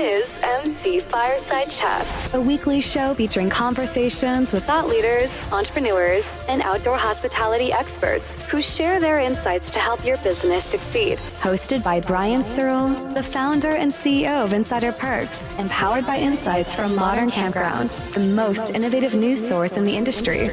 is MC Fireside Chats, a weekly show featuring conversations with thought leaders, entrepreneurs, and outdoor hospitality experts who share their insights to help your business succeed. Hosted by Brian Searl, the founder and CEO of Insider Perks, and powered by insights from Modern Campground, the most innovative news source in the industry.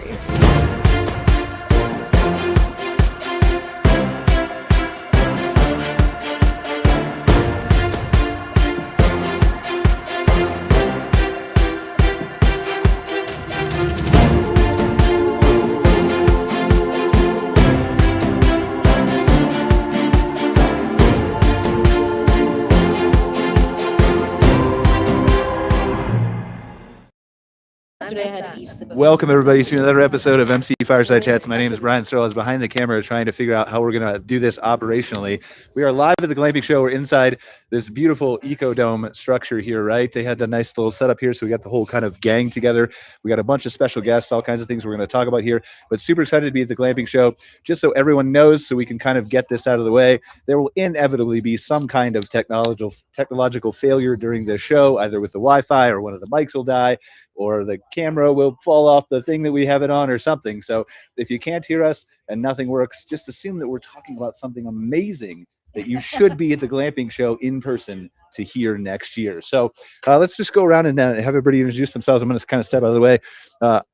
Welcome everybody to another episode of MC Fireside Chats. My name is Brian Searl. I was behind the camera trying to figure out how we're going to do this operationally. We are live at the Glamping show. We're inside this beautiful eco-dome structure here, right? They had a nice little setup here, so we got the whole kind of gang together. We got a bunch of special guests, all kinds of things we're going to talk about here, but super excited to be at the Glamping show. Just so everyone knows, so we can kind of get this out of the way, there will inevitably be some kind of technological failure during this show, either with the Wi-Fi or one of the mics will die, or the camera will fall off the thing that we have it on or something. So if you can't hear us and nothing works, just assume that we're talking about something amazing that you should be at the Glamping show in person to hear next year. So let's just go around and have everybody introduce themselves. I'm going to kind of step out of the way.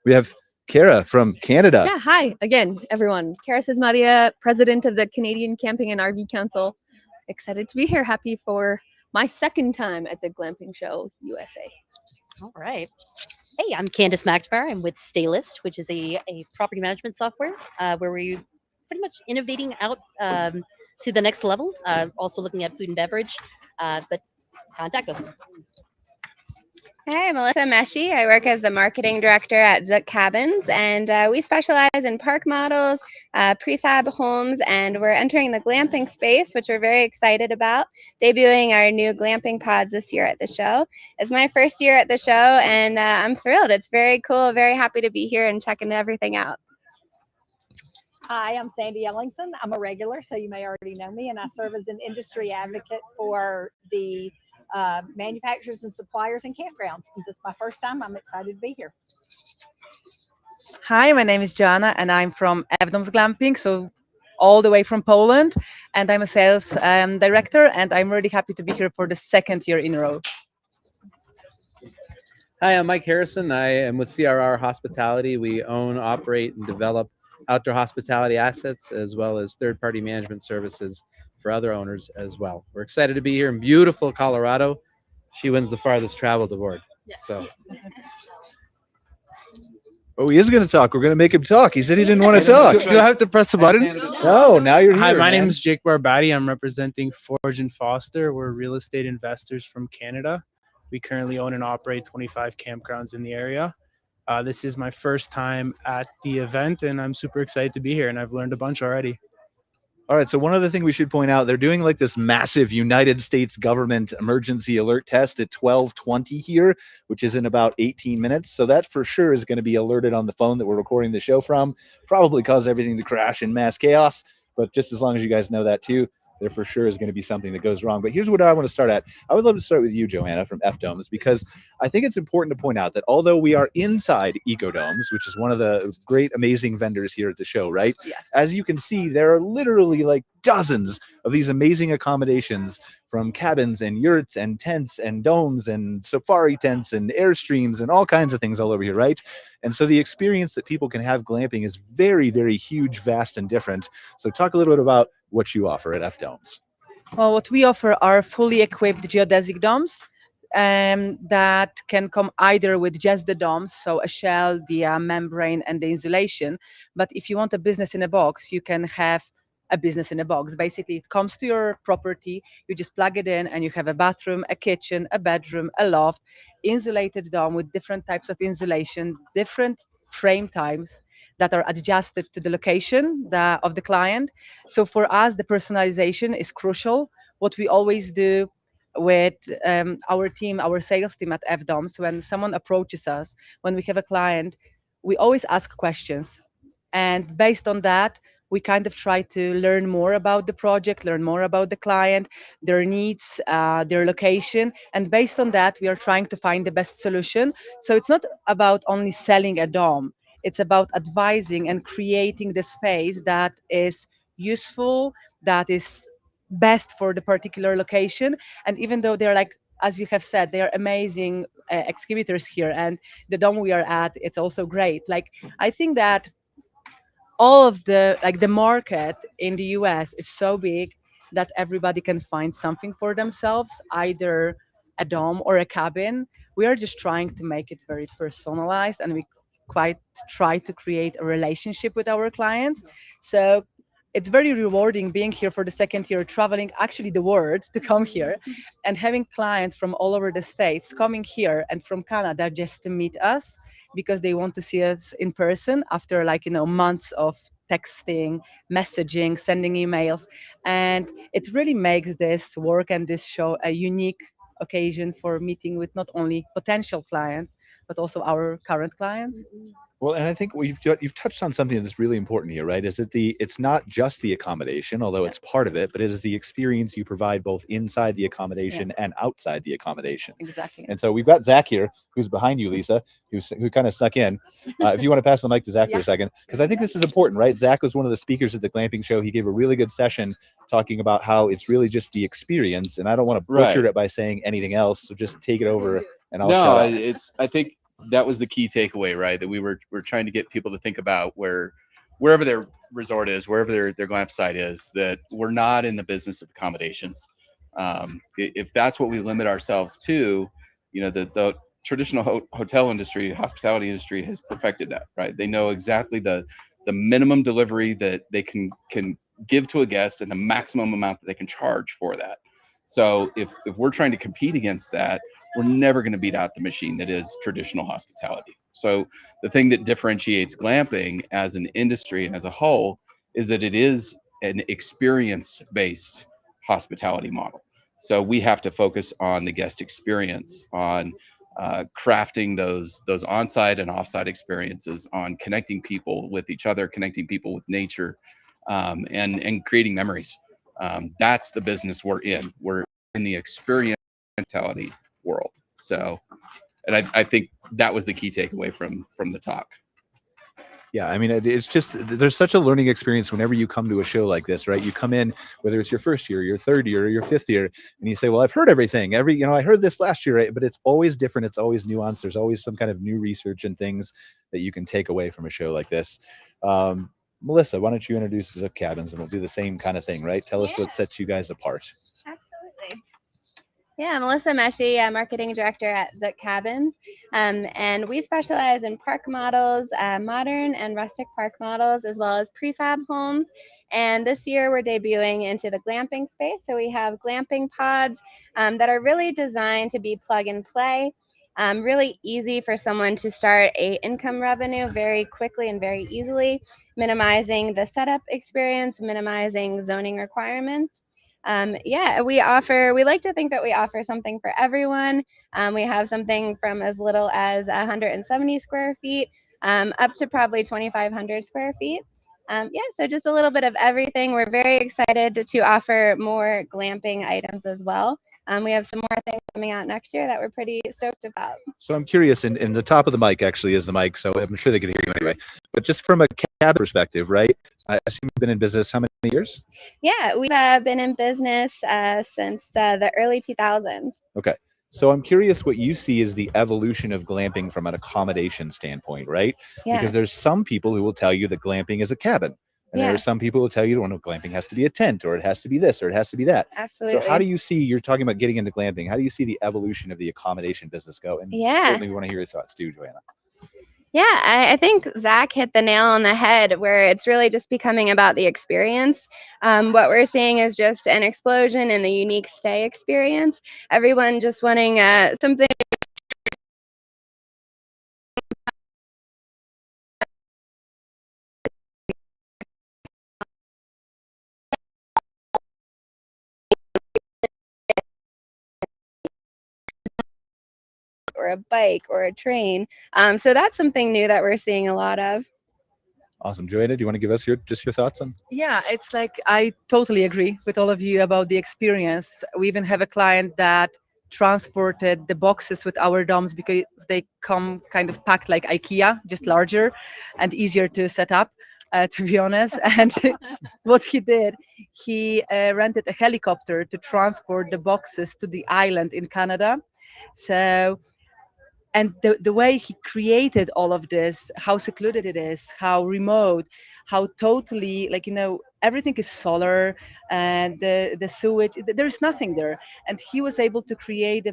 We have Cara from Canada. Yeah, hi again, everyone. Cara Csizmadia, president of the Canadian Camping and RV Council. Excited to be here. Happy for my second time at the Glamping show USA. All right. Hey, I'm Candice McNamara. I'm with Staylist, which is a property management software where we're pretty much innovating out to the next level, also looking at food and beverage, but contact us. Hi, I'm Meshey. I work as the marketing director at Zook Cabins, and we specialize in park models, prefab homes, and we're entering the glamping space, which we're very excited about, debuting our new glamping pods this year at the show. It's my first year at the show, and I'm thrilled. It's very cool, very happy to be here and checking everything out. Hi, I'm Sandy Ellingson. I'm a regular, so you may already know me, and I serve as an industry advocate for the manufacturers and suppliers and campgrounds. This is my first time. I'm excited to be here. Hi, my name is Joanna, and I'm from Fdomes Glamping, so all the way from Poland, and I'm a sales director, and I'm really happy to be here for the second year in a row. Hi, I'm Mike Harrison. I am with CRR Hospitality. We own, operate, and develop outdoor hospitality assets, as well as third-party management services for other owners as well. We're excited to be here in beautiful Colorado. She wins the farthest traveled award. Yeah. So. Oh, he is going to talk. We're going to make him talk. He said he didn't want to talk. Do I have to press the button? No, now you're here. Hi, my man. name is Jake Barbati. I'm representing Forge and Foster. We're real estate investors from Canada. We currently own and operate 25 campgrounds in the area. This is my first time at the event, and I'm super excited to be here, and I've learned a bunch already. All right, so one other thing we should point out, they're doing like this massive United States government emergency alert test at 12:20 here, which is in about 18 minutes. So that for sure is going to be alerted on the phone that we're recording the show from. Probably cause everything to crash in mass chaos, but just as long as you guys know that too, there for sure is going to be something that goes wrong. But here's what I want to start at. I would love to start with you, Joanna, from Fdomes, because I think it's important to point out that although we are inside Ecodomes, which is one of the great, amazing vendors here at the show, right? Yes. As you can see, there are literally like dozens of these amazing accommodations, from cabins and yurts and tents and domes and safari tents and Airstreams and all kinds of things all over here, right? And so the experience that people can have glamping is very, very huge, vast, and different. So talk a little bit about what you offer at Fdomes. Well, what we offer are fully equipped geodesic domes that can come either with just the domes, so a shell, the membrane, and the insulation. But if you want a business in a box, you can have a business in a box. Basically, it comes to your property, you just plug it in, and you have a bathroom, a kitchen, a bedroom, a loft, insulated dome with different types of insulation, different frame types that are adjusted to the location of the client. So for us, the personalization is crucial. What we always do with our team, our sales team at Fdomes, when someone approaches us, when we have a client, we always ask questions. And based on that, we kind of try to learn more about the project, learn more about the client, their needs, their location, and based on that, we are trying to find the best solution. So it's not about only selling a dome. It's about advising and creating the space that is useful, that is best for the particular location. And even though they're like, as you have said, they are amazing exhibitors here, and the dome we are at, it's also great. Like, I think that all of the like the market in the US is so big that everybody can find something for themselves, either a dome or a cabin. We are just trying to make it very personalized, and we quite try to create a relationship with our clients. So it's very rewarding being here for the second year, traveling actually the world to come here, and having clients from all over the states coming here and from Canada just to meet us because they want to see us in person after, like, months of texting, messaging, sending emails. And it really makes this work and this show a unique occasion for meeting with not only potential clients but also our current clients. Well, and I think you've touched on something that's really important here, right? Is that it's not just the accommodation, although it's part of it, but it is the experience you provide both inside the accommodation and outside the accommodation. Exactly. And so we've got Zach here, who's behind you, Lisa, who kind of snuck in. If you want to pass the mic to Zach for a second, because I think this is important, right? Zach was one of the speakers at the glamping show. He gave a really good session talking about how it's really just the experience, and I don't want to butcher it by saying anything else. So just take it over, and I'll shut up. I think that was the key takeaway, right? That we're trying to get people to think about wherever their resort is, wherever their glamp site is, that we're not in the business of accommodations. If that's what we limit ourselves to, the traditional hotel industry, hospitality industry has perfected that, right? They know exactly the minimum delivery that they can give to a guest and the maximum amount that they can charge for that. So if we're trying to compete against that, we're never going to beat out the machine that is traditional hospitality. So the thing that differentiates glamping as an industry and as a whole is that it is an experience-based hospitality model. So we have to focus on the guest experience, on crafting those on-site and off-site experiences, on connecting people with each other, connecting people with nature, and creating memories. That's the business we're in. We're in the experience mentality world. So, and I think that was the key takeaway from the talk. Yeah, I mean, it's just there's such a learning experience whenever you come to a show like this, right? You come in, whether it's your first year, your third year, or your fifth year, and you say, "Well, I've heard everything. I heard this last year," right? But it's always different. It's always nuanced. There's always some kind of new research and things that you can take away from a show like this. Melissa, why don't you introduce Zook Cabins, and we'll do the same kind of thing, right? Tell us what sets you guys apart. Absolutely. Yeah, Melissa Meshey, Marketing Director at Zook Cabins. And we specialize in park models, modern and rustic park models, as well as prefab homes. And this year we're debuting into the glamping space. So we have glamping pods that are really designed to be plug and play. Really easy for someone to start a income revenue very quickly and very easily, minimizing the setup experience, minimizing zoning requirements. We like to think that we offer something for everyone. We have something from as little as 170 square feet up to probably 2,500 square feet. So just a little bit of everything. We're very excited to offer more glamping items as well. We have some more things coming out next year that we're pretty stoked about. So I'm curious, and the top of the mic actually is the mic, so I'm sure they can hear you anyway. But just from a cabin perspective, right? I assume you've been in business how many years? Yeah, we've been in business since the early 2000s. Okay. So I'm curious what you see as the evolution of glamping from an accommodation standpoint, right? Yeah. Because there's some people who will tell you that glamping is a cabin. And there are some people who tell you, well, no, glamping has to be a tent, or it has to be this, or it has to be that. Absolutely. So how do you see, you're talking about getting into glamping, how do you see the evolution of the accommodation business go? And certainly we want to hear your thoughts too, Joanna. Yeah, I think Zach hit the nail on the head, where it's really just becoming about the experience. What we're seeing is just an explosion in the unique stay experience. Everyone just wanting something or a bike or a train. So that's something new that we're seeing a lot of. Awesome. Joanna, do you want to give us your thoughts on? Yeah, it's like I totally agree with all of you about the experience. We even have a client that transported the boxes with our DOMs because they come kind of packed like IKEA, just larger and easier to set up, to be honest. And what he did, he rented a helicopter to transport the boxes to the island in Canada. So and the way he created all of this, how secluded it is, how remote, how totally, like, everything is solar, and the sewage, there's nothing there. And he was able to create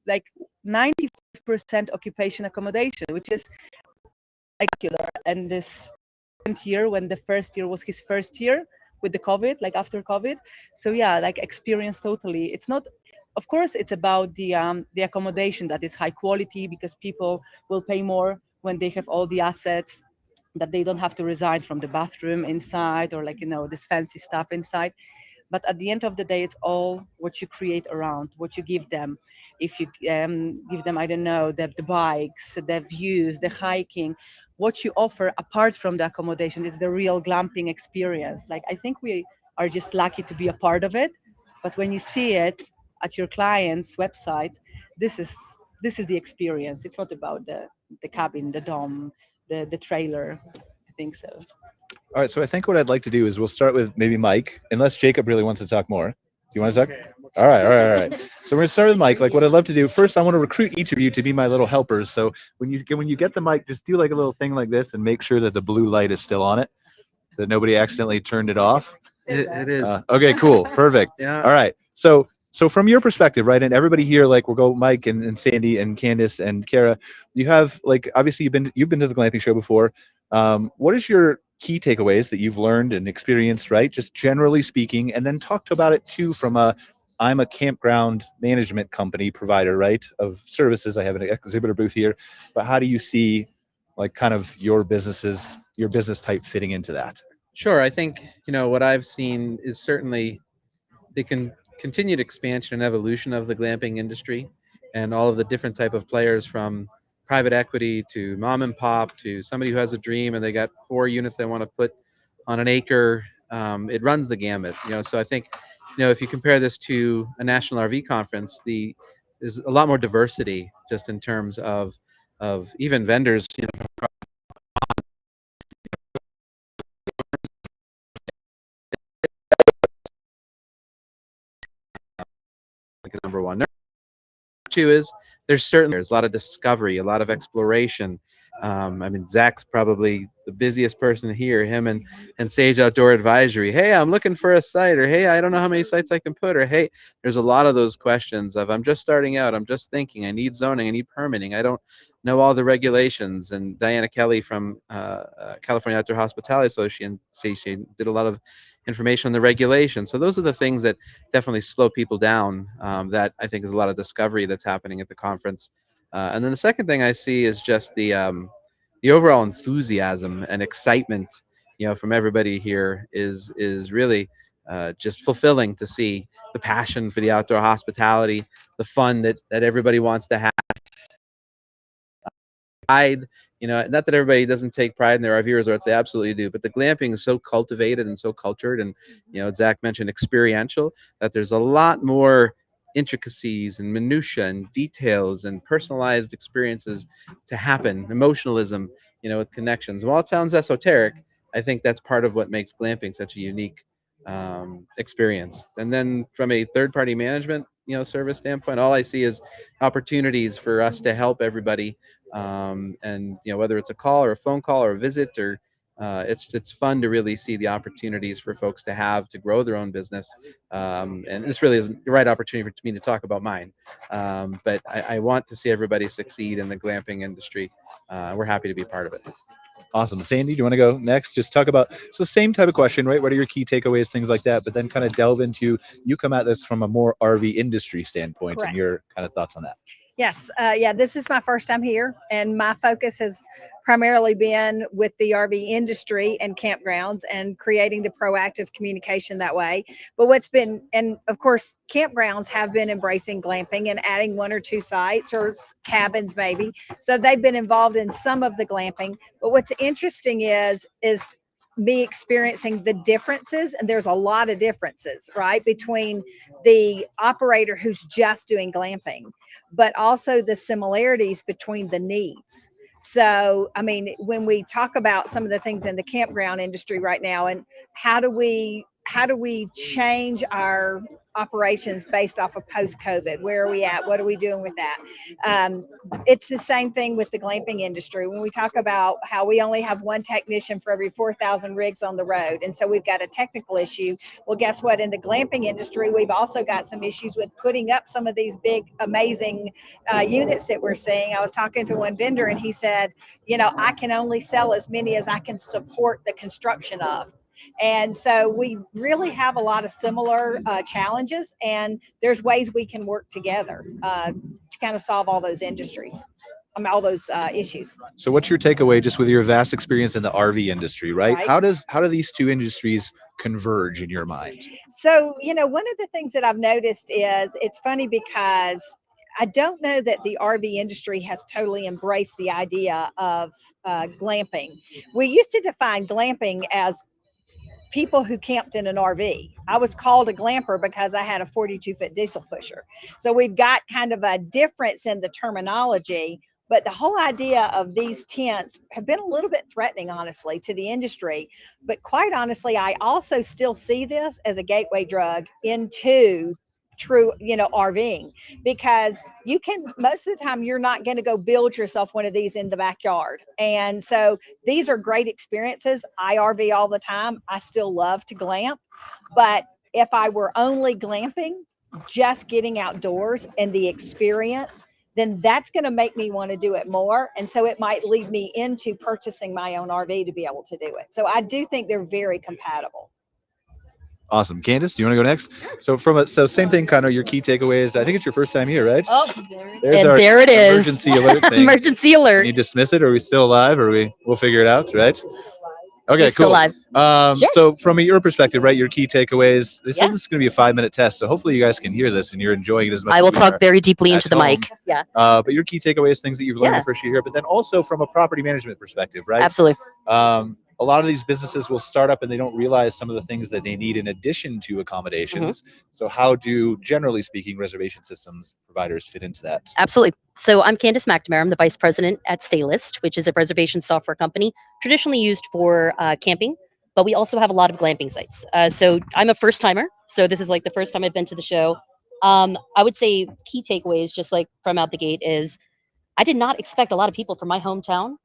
like 95% occupation accommodation, which is spectacular. And this year, when the first year was his first year with the COVID, like after COVID. So yeah, like experience totally. It's not, of course, it's about the accommodation that is high quality, because people will pay more when they have all the assets, that they don't have to resign from the bathroom inside, or like, this fancy stuff inside. But at the end of the day, it's all what you create around, what you give them. If you give them, I don't know, the bikes, the views, the hiking, what you offer apart from the accommodation is the real glamping experience. Like, I think we are just lucky to be a part of it. But when you see it at your client's website, this is the experience. It's not about the cabin, the dome, the trailer. I think so. All right, so I think what I'd like to do is we'll start with maybe Mike, unless Jacob really wants to talk more. Do you want to talk? All right. So we're gonna start with Mike. Like, what I'd love to do first, I want to recruit each of you to be my little helpers. So when you get the mic, just do like a little thing like this and make sure that the blue light is still on it, that nobody accidentally turned it off. It is. Okay, cool, perfect. Yeah. All right, so from your perspective, right, and everybody here, like, we'll go Mike and Sandy and Candice and Cara. You have, like, obviously you've been to the glamping show before. What is your key takeaways that you've learned and experienced, right? Just generally speaking, and then talk about it too from I'm a campground management company provider, right, of services. I have an exhibitor booth here, but how do you see, like, kind of your business type fitting into that? Sure. I think, what I've seen is certainly the continued expansion and evolution of the glamping industry, and all of the different type of players, from private equity to mom and pop to somebody who has a dream and they got 4 units they want to put on an acre. It runs the gamut. So I think, if you compare this to a national RV conference, there's a lot more diversity, just in terms of even vendors. Number one. Number two is there's a lot of discovery, a lot of exploration. I mean, Zach's probably the busiest person here, him and Sage Outdoor Advisory. Hey, I'm looking for a site, or hey, I don't know how many sites I can put, or hey, there's a lot of those questions of, I'm just starting out, I'm just thinking, I need zoning, I need permitting, I don't know all the regulations. And Diana Kelly from California Outdoor Hospitality Association did a lot of information on the regulations. So those are the things that definitely slow people down. That I think is a lot of discovery that's happening at the conference. And then the second thing I see is just the overall enthusiasm and excitement, from everybody here is really just fulfilling to see the passion for the outdoor hospitality, the fun that everybody wants to have. Pride, not that everybody doesn't take pride in their RV resorts, they absolutely do, but the glamping is so cultivated and so cultured, and Zach mentioned experiential, that there's a lot more intricacies and minutia and details and personalized experiences to happen, emotionalism, with connections. While it sounds esoteric, I think that's part of what makes glamping such a unique experience. And then from a third-party management service standpoint, all I see is opportunities for us to help everybody, and whether it's a call or a phone call or a visit, or it's fun to really see the opportunities for folks to have to grow their own business. And this really isn't the right opportunity for me to talk about mine, but I want to see everybody succeed in the glamping industry. We're happy to be a part of it. Awesome. Sandy, do you want to go next? Just talk about, so same type of question, right? What are your key takeaways, things like that, but then kind of delve into, you come at this from a more RV industry standpoint. Correct. And your kind of thoughts on that. Yes, this is my first time here, and my focus has primarily been with the RV industry and campgrounds, and creating the proactive communication that way. But and of course, campgrounds have been embracing glamping and adding 1 or 2 sites or cabins maybe. So they've been involved in some of the glamping. But what's interesting is me experiencing the differences, and there's a lot of differences, right, between the operator who's just doing glamping, but also the similarities between the needs. So, I mean, when we talk about some of the things in the campground industry right now, and how do we change our operations based off of post-COVID? Where are we at? What are we doing with that? It's the same thing with the glamping industry. When we talk about how we only have one technician for every 4,000 rigs on the road, and so we've got a technical issue. Well, guess what? In the glamping industry, we've also got some issues with putting up some of these big, amazing units that we're seeing. I was talking to one vendor, and he said, you know, I can only sell as many as I can support the construction of. And so we really have a lot of similar challenges, and there's ways we can work together to kind of solve all those industries, all those issues. So what's your takeaway just with your vast experience in the RV industry, right? Right. How do these two industries converge in your mind? So, you know, one of the things that I've noticed is it's funny because I don't know that the RV industry has totally embraced the idea of glamping. We used to define glamping as people who camped in an RV. I was called a glamper because I had a 42-foot diesel pusher. So we've got kind of a difference in the terminology, but the whole idea of these tents have been a little bit threatening, honestly, to the industry. But quite honestly, I also still see this as a gateway drug into true, you know, RVing, because you can, most of the time, you're not going to go build yourself one of these in the backyard. And so these are great experiences. I RV all the time. I still love to glamp, but if I were only glamping, just getting outdoors and the experience, then that's going to make me want to do it more. And so it might lead me into purchasing my own RV to be able to do it. So I do think they're very compatible. Awesome. Candice, do you want to go next? So same thing, kind of your key takeaways. I think it's your first time here, right? Oh, There's and our there it is. emergency alert thing. Emergency Can alert. you dismiss it? Or are we still alive? Or we'll figure it out, right? Okay, You're still cool. live. Sure. So from your perspective, right, your key takeaways, this Yeah. is going to be a 5-minute test. So hopefully you guys can hear this and you're enjoying it as much I as will we talk are very deeply at into the home. mic. Yeah, But your key takeaways, things that you've learned Yeah. the first year here, but then also from a property management perspective, right? absolutely. A lot of these businesses will start up and they don't realize some of the things that they need in addition to accommodations. So how do, generally speaking, reservation systems providers fit into that? Absolutely. So I'm Candice McNamara. I'm the vice president at Staylist, which is a reservation software company traditionally used for camping, but we also have a lot of glamping sites. So I'm a first timer. So this is like the first time I've been to the show. I would say key takeaways, just like from out the gate, is I did not expect a lot of people from my hometown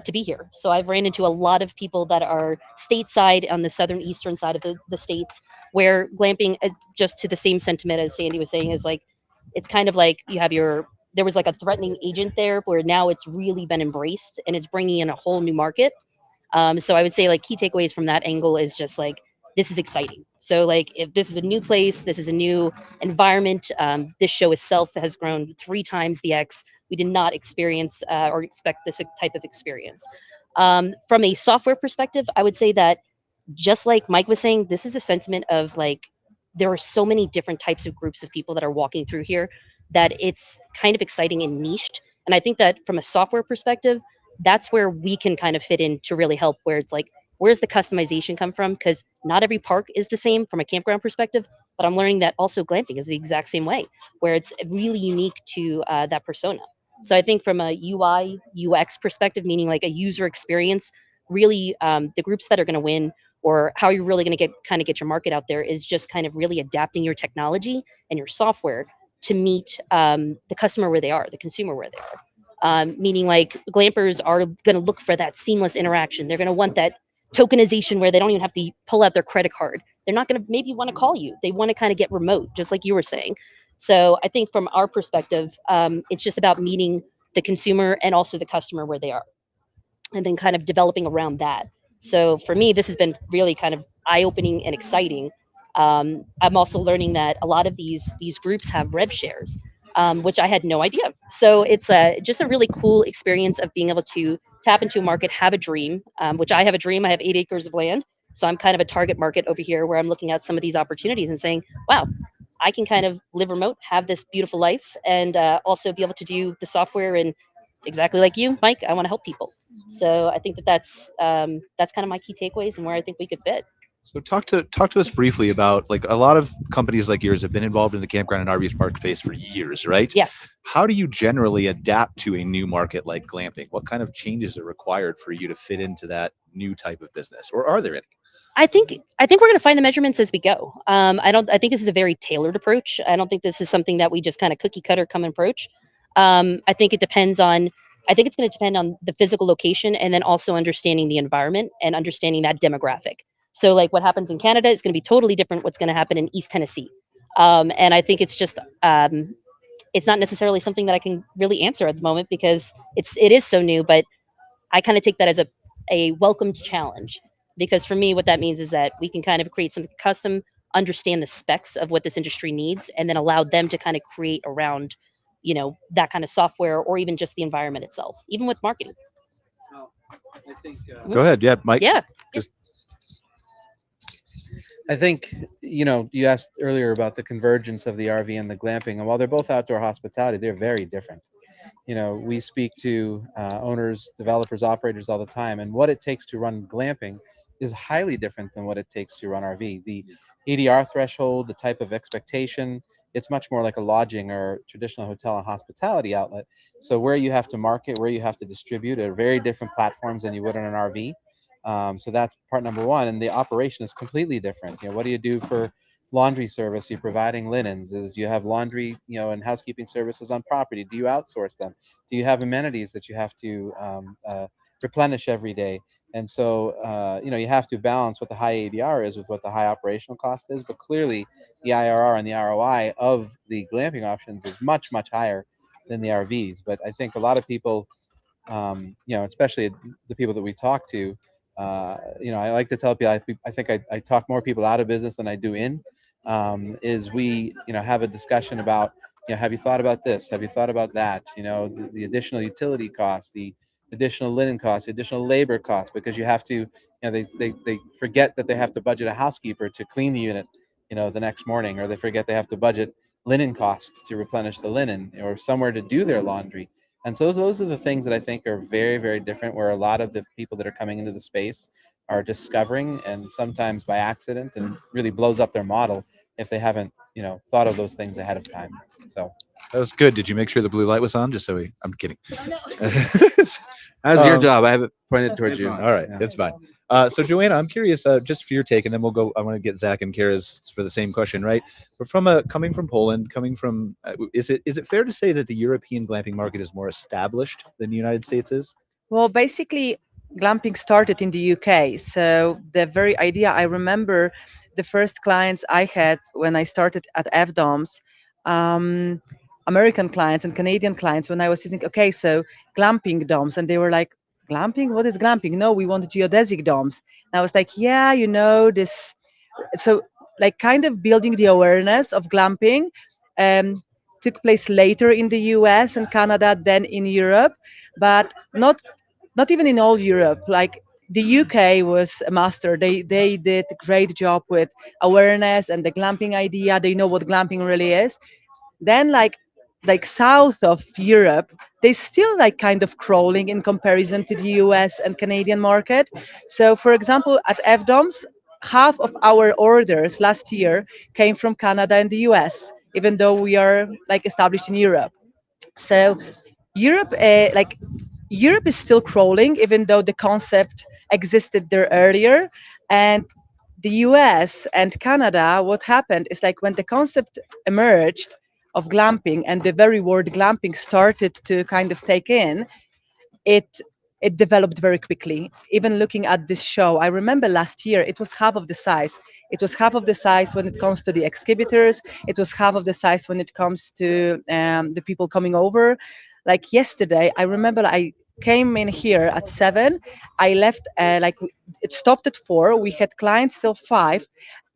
to be here. So I've ran into a lot of people that are stateside on the southern eastern side of the states, where glamping, just to the same sentiment as Sandy was saying, is like, it's kind of like you have there was like a threatening agent there, where now it's really been embraced and it's bringing in a whole new market. So I would say like key takeaways from that angle is just like, this is exciting. So like, if this is a new place, this is a new environment, this show itself has grown 3 times the X. We did not experience or expect this type of experience. From a software perspective, I would say that, just like Mike was saying, this is a sentiment of like, there are so many different types of groups of people that are walking through here that it's kind of exciting and niched. And I think that from a software perspective, that's where we can kind of fit in to really help, where it's like, where's the customization come from? Because not every park is the same from a campground perspective, but I'm learning that also glamping is the exact same way, where it's really unique to that persona. So I think from a UI, UX perspective, meaning like a user experience, really the groups that are going to win, or how you're really going to get your market out there, is just kind of really adapting your technology and your software to meet the customer where they are, the consumer where they are. Meaning like glampers are going to look for that seamless interaction. They're going to want that tokenization where they don't even have to pull out their credit card. They're not going to maybe want to call you. They want to kind of get remote, just like you were saying. So I think from our perspective, it's just about meeting the consumer and also the customer where they are, and then kind of developing around that. So for me, this has been really kind of eye-opening and exciting. I'm also learning that a lot of these groups have rev shares, which I had no idea. So it's just a really cool experience of being able to tap into a market, have a dream, which I have a dream. I have 8 acres of land. So I'm kind of a target market over here, where I'm looking at some of these opportunities and saying, wow, I can kind of live remote, have this beautiful life, and also be able to do the software and exactly like you, Mike, I want to help people. So I think that that's kind of my key takeaways and where I think we could fit. So talk to us briefly about, like, a lot of companies like yours have been involved in the campground and RV park space for years, right? Yes. How do you generally adapt to a new market like glamping? What kind of changes are required for you to fit into that new type of business, or are there any? I think we're going to find the measurements as we go. I think this is a very tailored approach. I don't think this is something that we just kind of cookie cutter come and approach. I think it depends on. I think it's going to depend on the physical location and then also understanding the environment and understanding that demographic. So like what happens in Canada is going to be totally different. What's going to happen in East Tennessee, and I think it's not necessarily something that I can really answer at the moment because it is so new. But I kind of take that as a welcomed challenge because for me, what that means is that we can kind of create something custom, understand the specs of what this industry needs, and then allow them to kind of create around, that kind of software or even just the environment itself, even with marketing. I think, Go ahead, yeah, Mike. Yeah. Just I think, you asked earlier about the convergence of the RV and the glamping, and while they're both outdoor hospitality, they're very different. We speak to owners, developers, operators all the time, and what it takes to run glamping is highly different than what it takes to run RV. The ADR threshold, the type of expectation, it's much more like a lodging or traditional hotel and hospitality outlet. So where you have to market, where you have to distribute are very different platforms than you would on an RV. So that's part number one, and the operation is completely different. What do you do for laundry service? You're providing linens. Do you have laundry, and housekeeping services on property? Do you outsource them? Do you have amenities that you have to replenish every day? And so, you have to balance what the high ADR is with what the high operational cost is. But clearly, the IRR and the ROI of the glamping options is much, much higher than the RVs. But I think a lot of people, especially the people that we talk to, I like to tell people, I think I talk more people out of business than I do in. Is we have a discussion about, have you thought about this, have you thought about that, the additional utility costs, the additional linen costs, the additional labor costs, because you have to, they forget that they have to budget a housekeeper to clean the unit the next morning, or they forget they have to budget linen costs to replenish the linen, or somewhere to do their laundry. And so those are the things that I think are very, very different, where a lot of the people that are coming into the space are discovering, and sometimes by accident, and really blows up their model if they haven't, thought of those things ahead of time. So that was good. Did you make sure the blue light was on? Just so I'm kidding. how's your job? I have it pointed towards you. All right, that's fine. So Joanna, I'm curious, just for your take, and then we'll go. I want to get Zach and Kara's for the same question, right? But coming from Poland, is it fair to say that the European glamping market is more established than the United States is? Well, basically, glamping started in the UK. So the very idea, I remember the first clients I had when I started at Fdomes, American clients and Canadian clients, when I was using, okay, so glamping domes, and they were like, glamping? What is glamping? No, we want geodesic domes. And I was like, yeah, this. So, like, kind of building the awareness of glamping took place later in the US and Canada than in Europe, but not even in all Europe. Like, the UK was a master. They did a great job with awareness and the glamping idea. They know what glamping really is. Then, like south of Europe, they still like kind of crawling in comparison to the US and Canadian market. So for example, at FDOMS, half of our orders last year came from Canada and the US, even though we are like established in Europe. So Europe, Europe is still crawling, even though the concept existed there earlier. And the US and Canada, what happened is, like, when the concept emerged of glamping and the very word glamping started to kind of take in, it it developed very quickly. Even looking at this show, I remember last year it was half of the size. It was half of the size when it comes to the exhibitors. It was half of the size when it comes to the people coming over. Like yesterday, I remember I came in here at 7. I left it stopped at 4. We had clients till 5,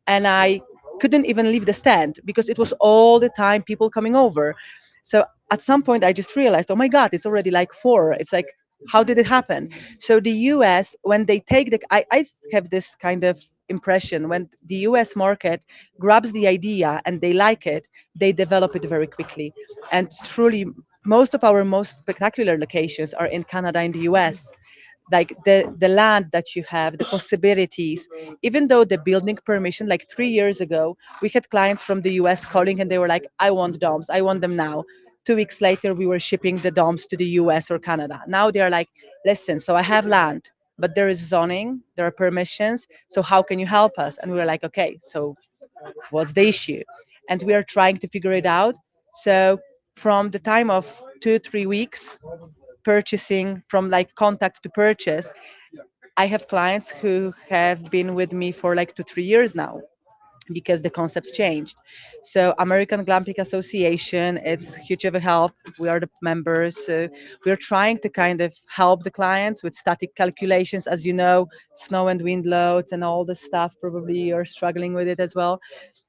and I couldn't even leave the stand because it was all the time people coming over. So at some point I just realized, oh my God, it's already like 4. It's like, how did it happen? So the US, when they take I have this kind of impression, when the US market grabs the idea and they like it, they develop it very quickly. And truly, most of our most spectacular locations are in Canada and the US. Like the land that you have, the possibilities, even though the building permission, like 3 years ago, we had clients from the US calling and they were like, I want domes, I want them now. 2 weeks later, we were shipping the domes to the US or Canada. Now they're like, listen, so I have land, but there is zoning, there are permissions. So how can you help us? And we were like, okay, so what's the issue? And we are trying to figure it out. So from the time of 2 3 weeks purchasing, from like contact to purchase, I have clients who have been with me for like 2 3 years now because the concept changed. So American Glamping Association, it's huge of a help. We are the members. So we're trying to kind of help the clients with static calculations. As you know, snow and wind loads and all the stuff, probably you're struggling with it as well.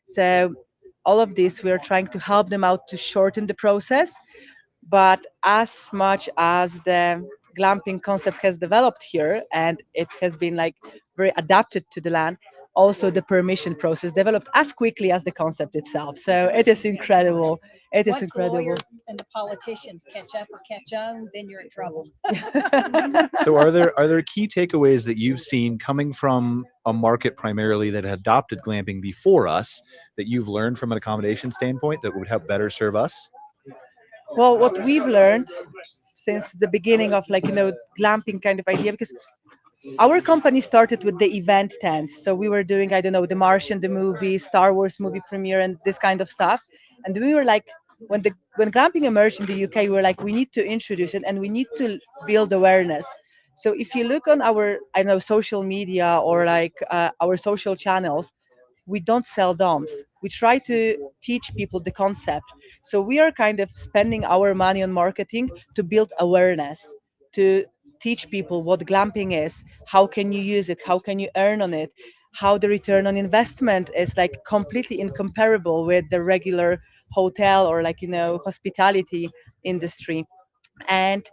So all of this, we're trying to help them out to shorten the process. But as much as the glamping concept has developed here and it has been like very adapted to the land, also the permission process developed as quickly as the concept itself. So it is incredible. It is Once the incredible. lawyers and the politicians catch up or catch on, then you're in trouble. So are there key takeaways that you've seen coming from a market primarily that had adopted glamping before us that you've learned from an accommodation standpoint that would help better serve us? Well, what we've learned since the beginning of like, glamping kind of idea, because our company started with the event tents. So we were doing, I don't know, The Martian, the movie, Star Wars movie premiere, and this kind of stuff. And we were like, when glamping emerged in the UK, we were like, we need to introduce it and we need to build awareness. So if you look on our, I don't know, social media or like our social channels, we don't sell DOMs. We try to teach people the concept. So we are kind of spending our money on marketing to build awareness, to teach people what glamping is, how can you use it, how can you earn on it, how the return on investment is like completely incomparable with the regular hotel or like, hospitality industry. And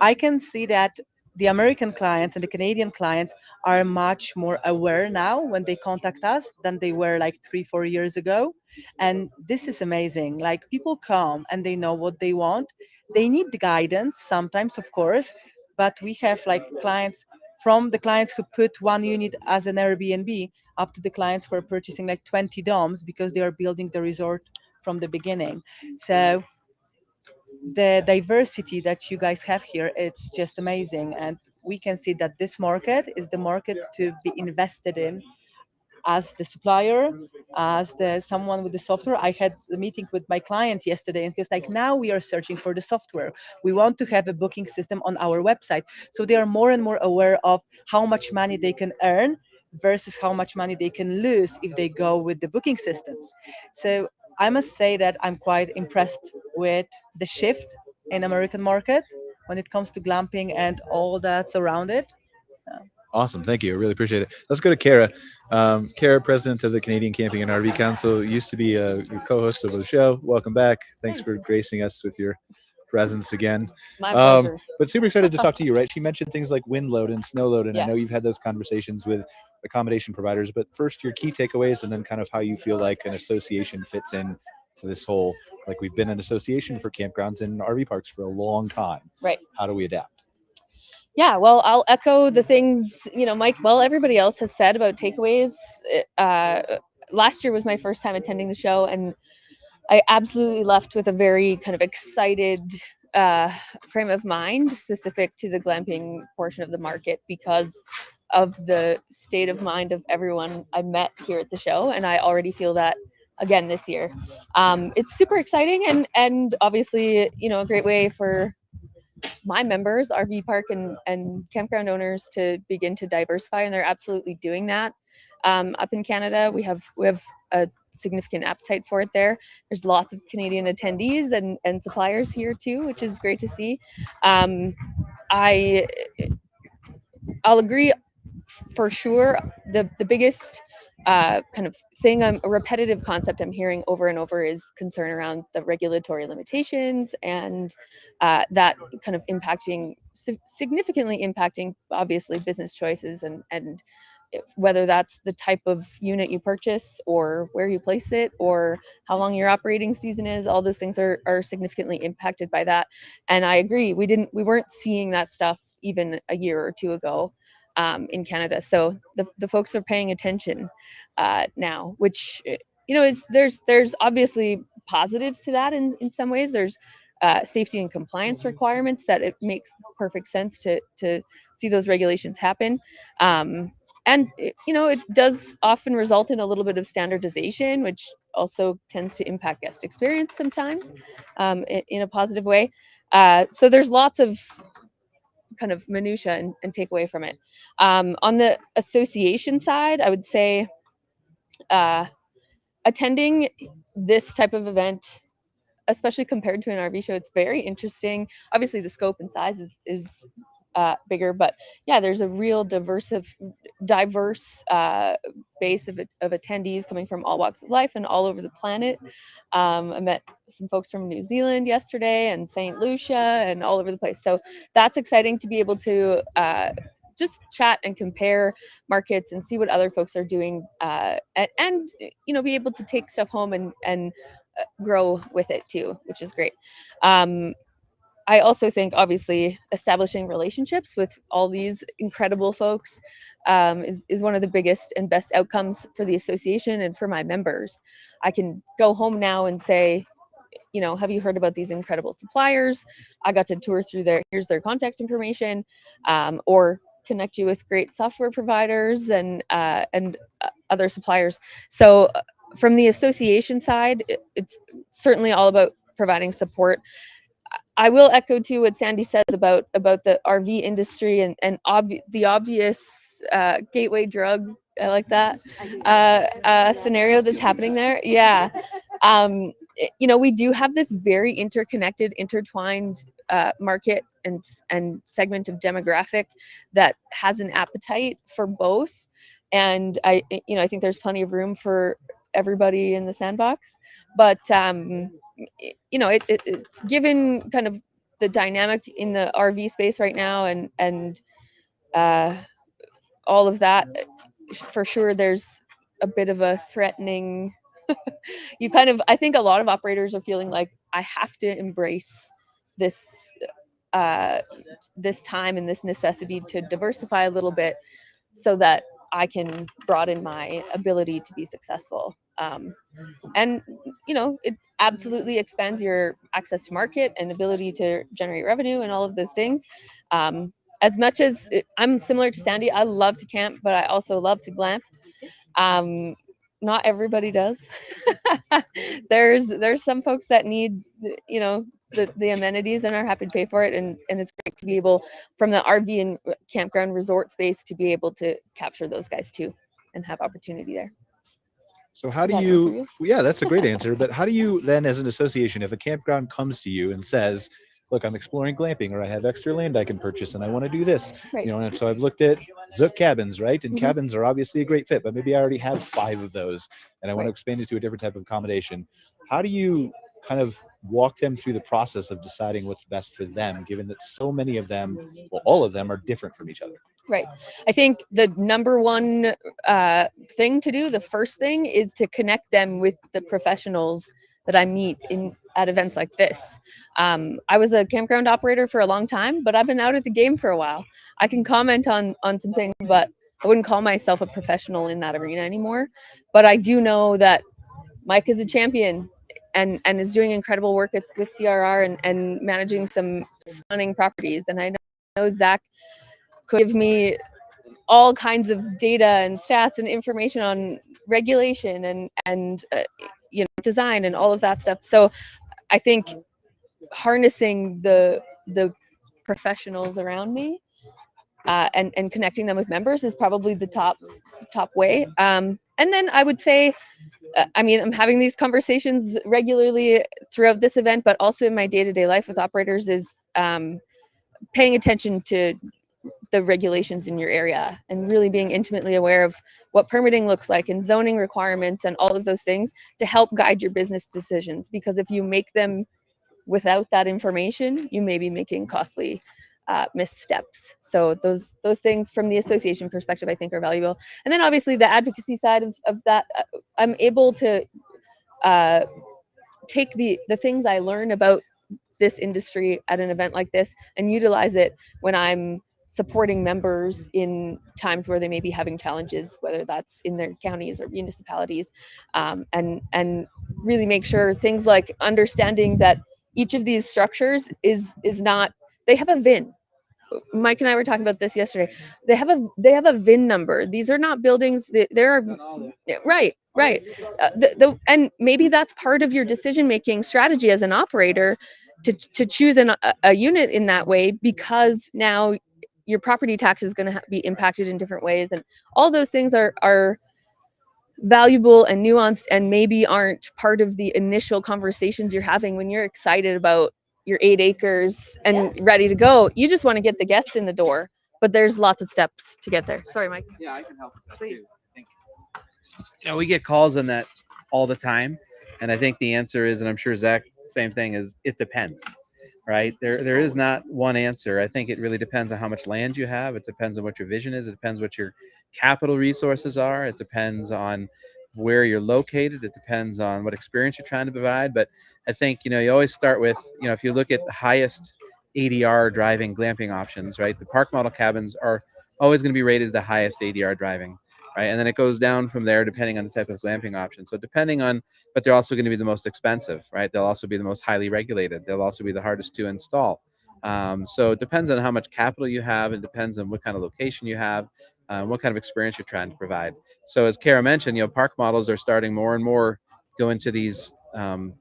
I can see that the American clients and the Canadian clients are much more aware now when they contact us than they were like 3 4 years ago. And this is amazing. Like people come and they know what they want. They need the guidance sometimes, of course, but we have like clients, from the clients who put one unit as an Airbnb up to the clients who are purchasing like 20 domes because they are building the resort from the beginning. So the diversity that you guys have here, it's just amazing. And we can see that this market is the market to be invested in as the supplier, as the someone with the software. I had a meeting with my client yesterday and he was like, now we are searching for the software. We want to have a booking system on our website. So they are more and more aware of how much money they can earn versus how much money they can lose if they go with the booking systems. So I must say that I'm quite impressed with the shift in American market when it comes to glamping and all that's around it. Awesome. Thank you. I really appreciate it. Let's go to Cara. Cara, president of the Canadian Camping and RV Council, used to be your co-host of the show. Welcome back. Thanks for gracing us with your presence again. My pleasure. But super excited to talk to you, right? She mentioned things like wind load and snow load, and I Yeah. know you've had those conversations with accommodation providers, but first your key takeaways and then kind of how you feel like an association fits in to this whole, like we've been an association for campgrounds and RV parks for a long time. Right. How do we adapt? Yeah, well, I'll echo the things, Mike, well, everybody else has said about takeaways. Last year was my first time attending the show, and I absolutely left with a very kind of excited frame of mind specific to the glamping portion of the market because of the state of mind of everyone I met here at the show. And I already feel that again this year. It's super exciting and obviously, a great way for my members, RV park and campground owners, to begin to diversify, and they're absolutely doing that. Up in Canada, we have a significant appetite for it there. There's lots of Canadian attendees and suppliers here too, which is great to see. I'll agree for sure. The biggest kind of thing, a repetitive concept I'm hearing over and over is concern around the regulatory limitations and that kind of significantly impacting obviously business choices and whether that's the type of unit you purchase or where you place it or how long your operating season is. All those things are significantly impacted by that. And I agree, we weren't seeing that stuff even a year or two ago in Canada. So the folks are paying attention now, which is there's obviously positives to that in some ways. There's safety and compliance requirements that it makes perfect sense to see those regulations happen. And it does often result in a little bit of standardization, which also tends to impact guest experience sometimes in a positive way. So there's lots of kind of minutia and take away from it. On the association side, I would say attending this type of event, especially compared to an RV show, it's very interesting. Obviously, the scope and size is bigger, but yeah, there's a real diverse base of attendees coming from all walks of life and all over the planet. I met some folks from New Zealand yesterday and St. Lucia and all over the place. So that's exciting to be able to just chat and compare markets and see what other folks are doing, and be able to take stuff home and grow with it too, which is great. I also think obviously establishing relationships with all these incredible folks is one of the biggest and best outcomes for the association and for my members. I can go home now and say, have you heard about these incredible suppliers? I got to tour through here's their contact information, or connect you with great software providers and other suppliers. So from the association side, it's certainly all about providing support. I will echo too what Sandy says about the RV industry and the obvious gateway drug. I like that scenario that's happening there. Yeah. We do have this very interconnected, intertwined market and segment of demographic that has an appetite for both. And I think there's plenty of room for everybody in the sandbox. But it's given kind of the dynamic in the RV space right now and all of that, for sure there's a bit of a threatening I think a lot of operators are feeling like I have to embrace this this time and this necessity to diversify a little bit so that I can broaden my ability to be successful. And it absolutely expands your access to market and ability to generate revenue and all of those things. As much as I'm similar to Sandy, I love to camp, but I also love to glamp. Not everybody does. There's some folks that need the amenities and are happy to pay for it, and it's great to be able, from the RV and campground resort space, to be able to capture those guys too and have opportunity there. So how do you, yeah, that's a great answer, but how do you then, as an association, if a campground comes to you and says, look, I'm exploring glamping, or I have extra land I can purchase and I want to do this, right. And so I've looked at Zook cabins, right? And cabins are obviously a great fit, but maybe I already have 5 of those and I want to expand it to a different type of accommodation. How do you kind of walk them through the process of deciding what's best for them, given that so many of them, well, all of them are different from each other? Right. I think the number one thing to do, the first thing, is to connect them with the professionals that I meet at events like this. I was a campground operator for a long time, but I've been out at the game for a while. I can comment on some things, but I wouldn't call myself a professional in that arena anymore. But I do know that Mike is a champion and is doing incredible work with CRR and managing some stunning properties. And I know Zach could give me all kinds of data and stats and information on regulation and design and all of that stuff. So I think harnessing the professionals around me and connecting them with members is probably the top way. And then I would say, I'm having these conversations regularly throughout this event, but also in my day-to-day life with operators, is paying attention to the regulations in your area and really being intimately aware of what permitting looks like and zoning requirements and all of those things to help guide your business decisions. Because if you make them without that information, you may be making costly missteps. So those things from the association perspective, I think, are valuable. And then obviously the advocacy side of that, I'm able to take the things I learn about this industry at an event like this and utilize it when I'm supporting members in times where they may be having challenges, whether that's in their counties or municipalities, and really make sure things like understanding that each of these structures is not, they have a VIN. Mike and I were talking about this yesterday. They have a VIN number. These are not buildings. There are right. And maybe that's part of your decision making strategy as an operator, to choose a unit in that way, because now your property tax is going to be impacted in different ways, and all those things are valuable and nuanced, and maybe aren't part of the initial conversations you're having when you're excited about your 8 acres and ready to go. You just want to get the guests in the door, but there's lots of steps to get there. Sorry, Mike. Yeah, I can help with that Please. too. I think, we get calls on that all the time, and I think the answer is, and I'm sure Zach, same thing, is it depends, right? There is not one answer. I think it really depends on how much land you have. It depends on what your vision is. It depends what your capital resources are. It depends on where you're located. It depends on what experience you're trying to provide. But I think, you always start with, if you look at the highest ADR driving glamping options, right? The park model cabins are always going to be rated the highest ADR driving, right? And then it goes down from there depending on the type of glamping option. So depending on, but they're also going to be the most expensive, right? They'll also be the most highly regulated. They'll also be the hardest to install. So it depends on how much capital you have. It depends on what kind of location you have, what kind of experience you're trying to provide. So as Cara mentioned, park models are starting more and more go into these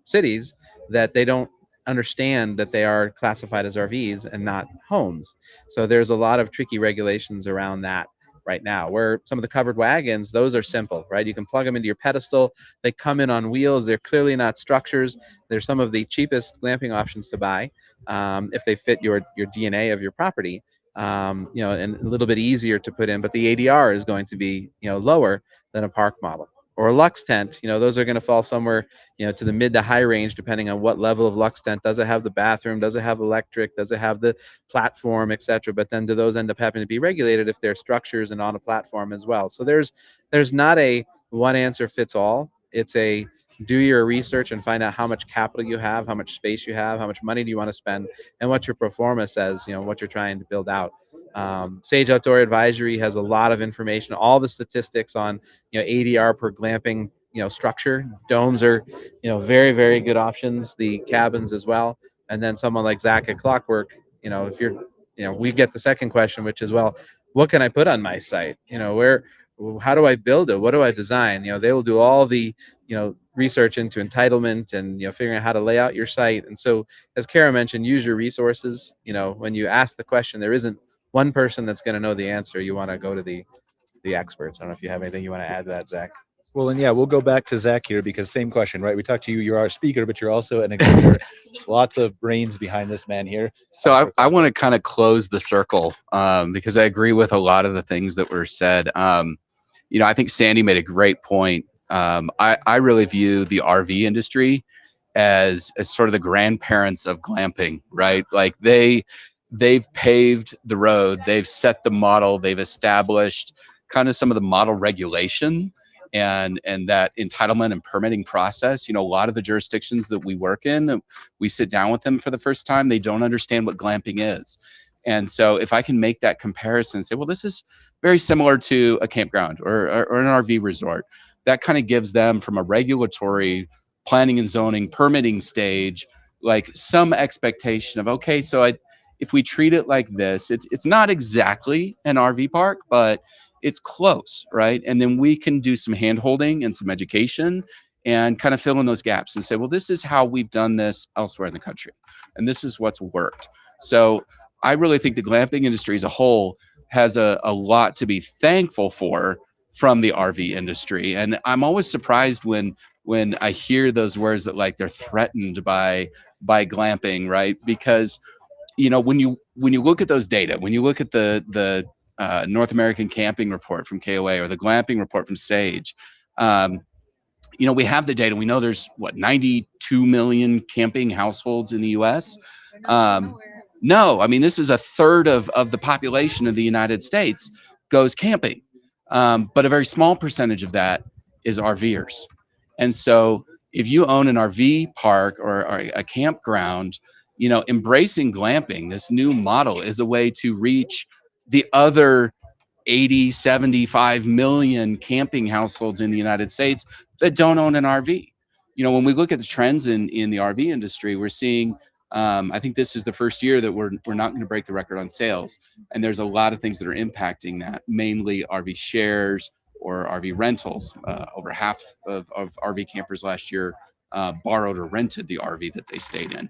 cities that they don't understand that they are classified as RVs and not homes. So there's a lot of tricky regulations around that right now, where some of the covered wagons, those are simple, right? You can plug them into your pedestal. They come in on wheels. They're clearly not structures. They're some of the cheapest glamping options to buy if they fit your DNA of your property. And a little bit easier to put in, but the ADR is going to be, lower than a park model. Or a Lux tent, those are going to fall somewhere, to the mid to high range, depending on what level of Lux tent. Does it have the bathroom? Does it have electric? Does it have the platform, etc.? But then do those end up having to be regulated if they're structures and on a platform as well? So there's not a one answer fits all. It's a do your research and find out how much capital you have, how much space you have, how much money do you want to spend, and what your performance says, what you're trying to build out. Sage Outdoor Advisory has a lot of information, all the statistics on ADR per glamping structure. Domes are very, very good options, the cabins as well. And then someone like Zach at Clockwork, if you're we get the second question, which is, well, what can I put on my site? How do I build it? What do I design? They will do all the research into entitlement and figuring out how to lay out your site. And so, as Cara mentioned, use your resources. When you ask the question, there isn't one person that's going to know the answer. You want to go to the experts. I don't know if you have anything you want to add to that, Zach. Well, and yeah, we'll go back to Zach here, because same question, right? We talked to you. You're our speaker, but you're also an executor. Lots of brains behind this man here. So I want to kind of close the circle because I agree with a lot of the things that were said. I think Sandy made a great point. I really view the RV industry as sort of the grandparents of glamping, right? Like they've paved the road, they've set the model, they've established kind of some of the model regulation and that entitlement and permitting process. A lot of the jurisdictions that we work in, we sit down with them for the first time, they don't understand what glamping is. And so if I can make that comparison and say, well, this is very similar to a campground or an RV resort, that kind of gives them, from a regulatory planning and zoning permitting stage, like some expectation of, okay, so if we treat it like this, it's not exactly an RV park, but it's close, right? And then we can do some hand holding and some education and kind of fill in those gaps and say, well, this is how we've done this elsewhere in the country, and this is what's worked. So I really think the glamping industry as a whole has a lot to be thankful for from the RV industry. And I'm always surprised when I hear those words that like they're threatened by glamping, right? Because when you look at those data, when you look at the North American Camping Report from KOA or the Glamping Report from Sage, we have the data. We know there's 92 million camping households in the U.S. No, I mean, this is a third of the population of the United States goes camping. But a very small percentage of that is RVers. And so if you own an RV park or a campground, you know, embracing glamping, this new model, is a way to reach the other 80, 75 million camping households in the United States that don't own an RV. You know, when we look at the trends in the RV industry, we're seeing, I think this is the first year that we're not going to break the record on sales. And there's a lot of things that are impacting that, mainly RV shares or RV rentals. Over half of RV campers last year borrowed or rented the RV that they stayed in.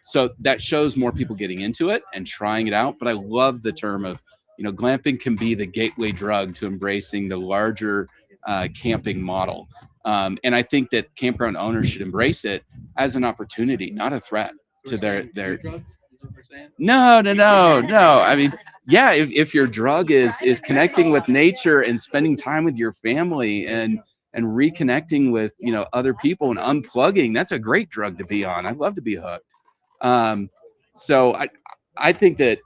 So that shows more people getting into it and trying it out. But I love the term of, you know, glamping can be the gateway drug to embracing the larger camping model. And I think that campground owners should embrace it as an opportunity, not a threat to their. No. I mean, yeah, if your drug is connecting with nature and spending time with your family and reconnecting with, you know, other people and unplugging, that's a great drug to be on. I'd love to be hooked. So I think that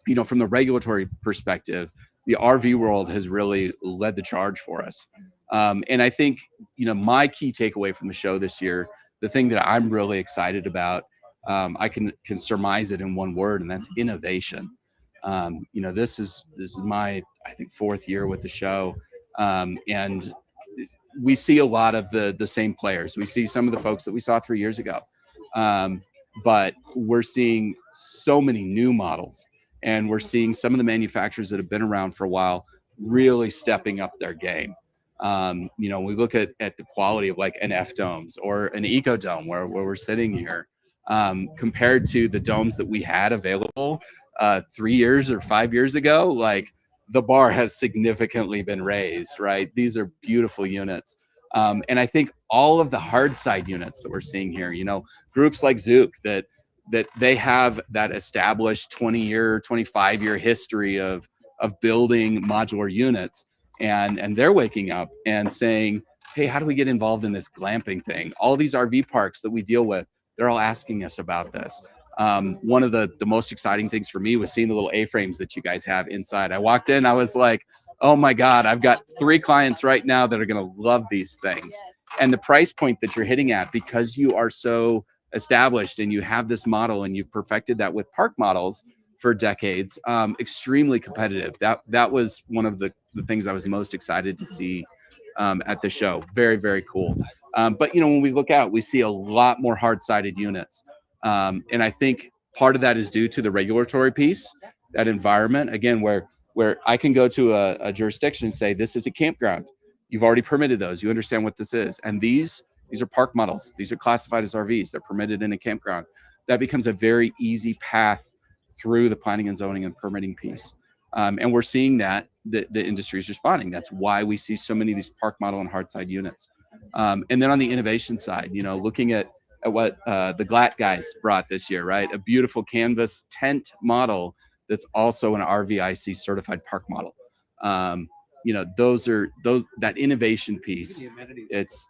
you know, from the regulatory perspective, the RV world has really led the charge for us. And I think, you know, my key takeaway from the show this year, the thing that I'm really excited about, I can surmise it in one word, and that's innovation. You know, this is my, I think, 4th year with the show, and we see a lot of the same players. We see some of the folks that we saw 3 years ago, but we're seeing so many new models, and we're seeing some of the manufacturers that have been around for a while really stepping up their game. You know, we look at the quality of like an Fdomes or an Eco Dome where we're sitting here, compared to the domes that we had available 3 years or 5 years ago. Like, the bar has significantly been raised, right? These are beautiful units. And I think all of the hard side units that we're seeing here, you know, groups like Zook that they have that established 20-year, 25-year history of building modular units, and they're waking up and saying, hey, how do we get involved in this glamping thing? All these RV parks that we deal with, they're all asking us about this. One of the most exciting things for me was seeing the little A-frames that you guys have inside. I walked in, I was like, oh my God, I've got 3 clients right now that are going to love these things. And the price point that you're hitting at, because you are so established and you have this model and you've perfected that with park models for decades, extremely competitive. That was one of the things I was most excited to see at the show. Very, very cool. But, you know, when we look out, we see a lot more hard-sided units. And I think part of that is due to the regulatory piece, that environment, again, where I can go to a jurisdiction and say, this is a campground. You've already permitted those. You understand what this is. And these are park models. These are classified as RVs. They're permitted in a campground. That becomes a very easy path through the planning and zoning and permitting piece. And we're seeing that the industry is responding. That's why we see so many of these park model and hard side units. And then on the innovation side, you know, looking at what the GLAT guys brought this year, right? A beautiful canvas tent model that's also an RVIC certified park model. You know, that innovation piece. It's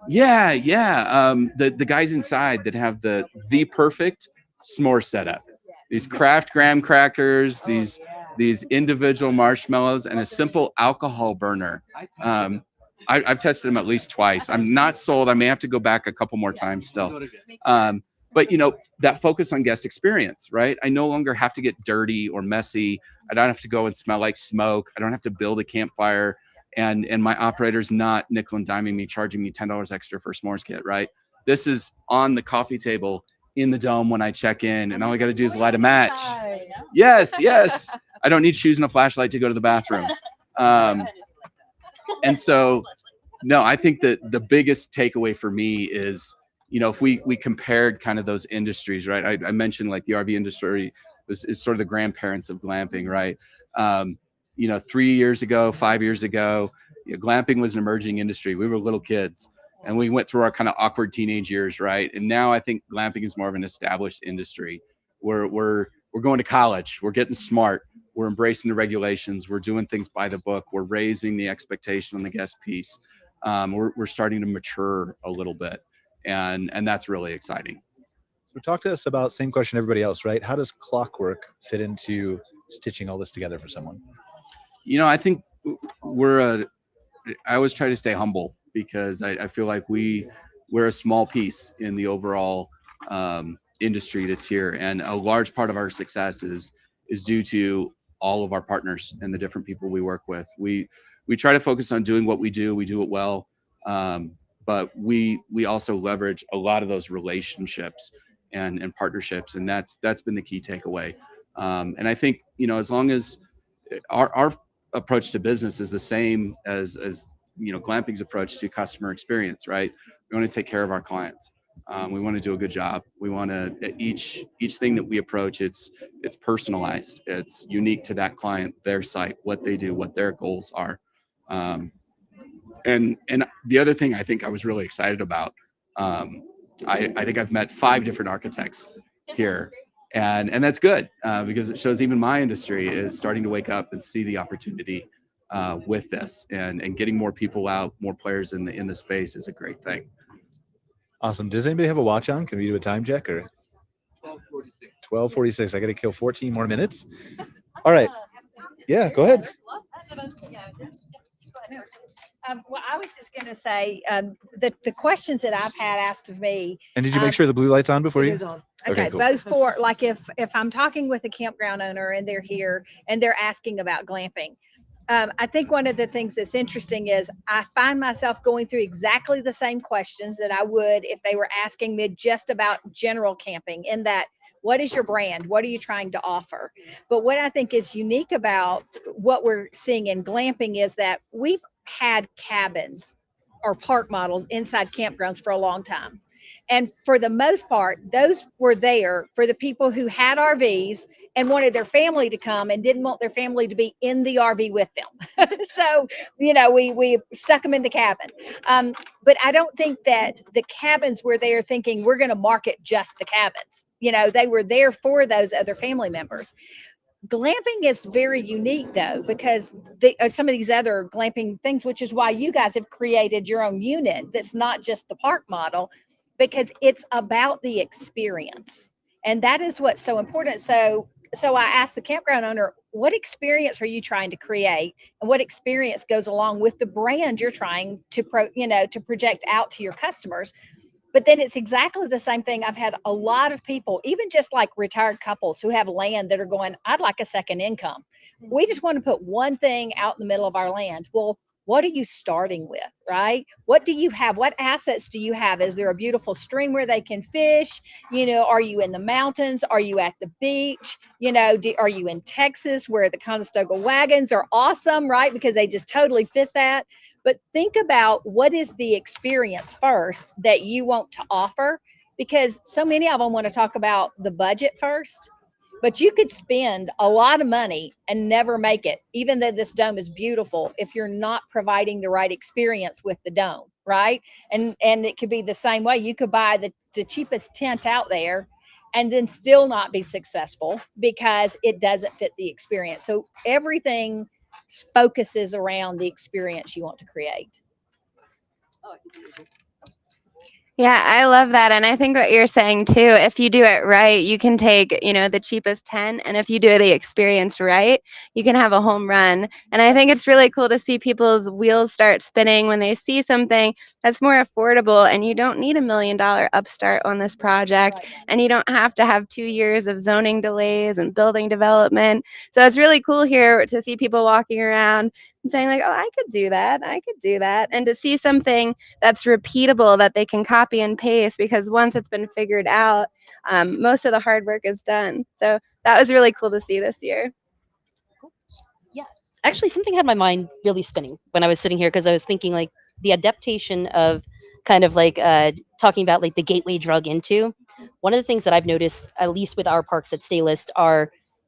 yeah. The guys inside that have the perfect s'more setup. These craft graham crackers, these individual marshmallows, and a simple alcohol burner. I've tested them at least twice. I'm not sold. I may have to go back a couple more times still. But, you know, that focus on guest experience, right? I no longer have to get dirty or messy. I don't have to go and smell like smoke. I don't have to build a campfire. And my operator's not nickel and diming me, charging me $10 extra for a s'mores kit, right? This is on the coffee table in the dome when I check in, and all I got to do is light a match. Yes. I don't need shoes and a flashlight to go to the bathroom. And so, no, I think that the biggest takeaway for me is, you know, if we compared kind of those industries, right? I mentioned like the RV industry is sort of the grandparents of glamping, right? You know, 3 years ago, 5 years ago, you know, glamping was an emerging industry. We were little kids, and we went through our kind of awkward teenage years, right? And now I think glamping is more of an established industry. We're going to college. We're getting smart. We're embracing the regulations. We're doing things by the book. We're raising the expectation on the guest piece. We're starting to mature a little bit, and that's really exciting. So talk to us about same question everybody else, right? How does Clockwork fit into stitching all this together for someone? I think I always try to stay humble because I feel like we're a small piece in the overall industry that's here, and a large part of our success is due to all of our partners and the different people we work with. We try to focus on doing what we do it well, but we also leverage a lot of those relationships and partnerships, and that's been the key takeaway. And I think as long as our approach to business is the same as Glamping's approach to customer experience, right? We want to take care of our clients. We want to do a good job. We want to each thing that we approach, it's personalized. It's unique to that client, their site, what they do, what their goals are. And the other thing I think I was really excited about, I think I've met 5 different architects here. And that's good because it shows even my industry is starting to wake up and see the opportunity with this, and getting more people out, more players in the space is a great thing. Awesome. Does anybody have a watch on? Can we do a time check or? 12:46. 12:46. I got to kill 14 more minutes. All right. Yeah, go ahead. Well, I was just going to say the questions that I've had asked of me. And did you make sure the blue light's on before you? It is on. Okay, cool. those 4, like if I'm talking with a campground owner and they're here and they're asking about glamping, I think one of the things that's interesting is I find myself going through exactly the same questions that I would if they were asking me just about general camping, in that, what is your brand? What are you trying to offer? But what I think is unique about what we're seeing in glamping is that we've had cabins or park models inside campgrounds for a long time. And for the most part, those were there for the people who had RVs and wanted their family to come and didn't want their family to be in the RV with them. So, we stuck them in the cabin. But I don't think that the cabins were there thinking we're going to market just the cabins. They were there for those other family members. Glamping is very unique though, because some of these other glamping things, which is why you guys have created your own unit that's not just the park model, because it's about the experience. And that is what's so important. So I asked the campground owner, what experience are you trying to create? And what experience goes along with the brand you're trying to project out to your customers? But then it's exactly the same thing. I've had a lot of people, even just like retired couples who have land, that are going, I'd like a second income. We just want to put one thing out in the middle of our land. Well, what are you starting with, right? What do you have? What assets do you have? Is there a beautiful stream where they can fish? Are you in the mountains? Are you at the beach? Are you in Texas where the Conestoga wagons are awesome, right? Because they just totally fit that. But think about what is the experience first that you want to offer, because so many of them want to talk about the budget first. But you could spend a lot of money and never make it, even though this dome is beautiful, if you're not providing the right experience with the dome, right? And it could be the same way. You could buy the cheapest tent out there and then still not be successful because it doesn't fit the experience. So everything focuses around the experience you want to create. Yeah, I love that. And I think what you're saying too, if you do it right, you can take, the cheapest tent. And if you do the experience right, you can have a home run. And I think it's really cool to see people's wheels start spinning when they see something that's more affordable, and you don't need $1 million upstart on this project. And you don't have to have 2 years of zoning delays and building development. So it's really cool here to see people walking around and saying like, oh, I could do that. And to see something that's repeatable that they can copy and paste, because once it's been figured out, most of the hard work is done. So that was really cool to see this year. Yeah, actually something had my mind really spinning when I was sitting here, because I was thinking like the adaptation of kind of like talking about like the gateway drug into. One of the things that I've noticed, at least with our parks at Staylist,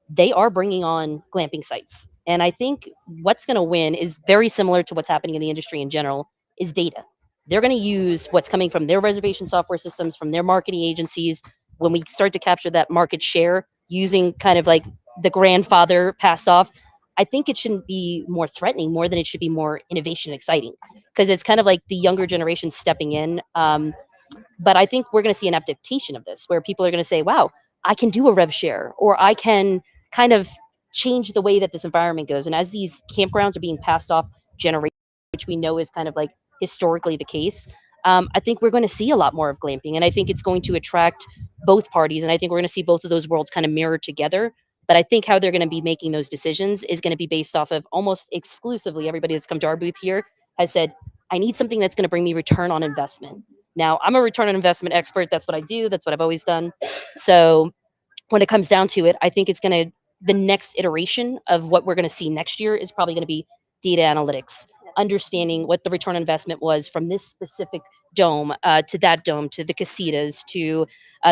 they are bringing on glamping sites. And I think what's going to win is very similar to what's happening in the industry in general, is data. They're going to use what's coming from their reservation software systems, from their marketing agencies. When we start to capture that market share using kind of like the grandfather passed off, I think it shouldn't be more threatening more than it should be more innovation exciting, because it's kind of like the younger generation stepping in. But I think we're going to see an adaptation of this, where people are going to say, wow, I can do a rev share, or I can kind of change the way that this environment goes. And as these campgrounds are being passed off generation, which we know is kind of like historically the case, I think we're going to see a lot more of glamping. And I think it's going to attract both parties. And I think we're going to see both of those worlds kind of mirrored together. But I think how they're going to be making those decisions is going to be based off of almost exclusively everybody that's come to our booth here has said, I need something that's going to bring me return on investment. Now, I'm a return on investment expert. That's what I do. That's what I've always done. So when it comes down to it, I think it's going to, the next iteration of what we're going to see next year is probably going to be data analytics, understanding what the return on investment was from this specific dome to that dome, to the casitas, to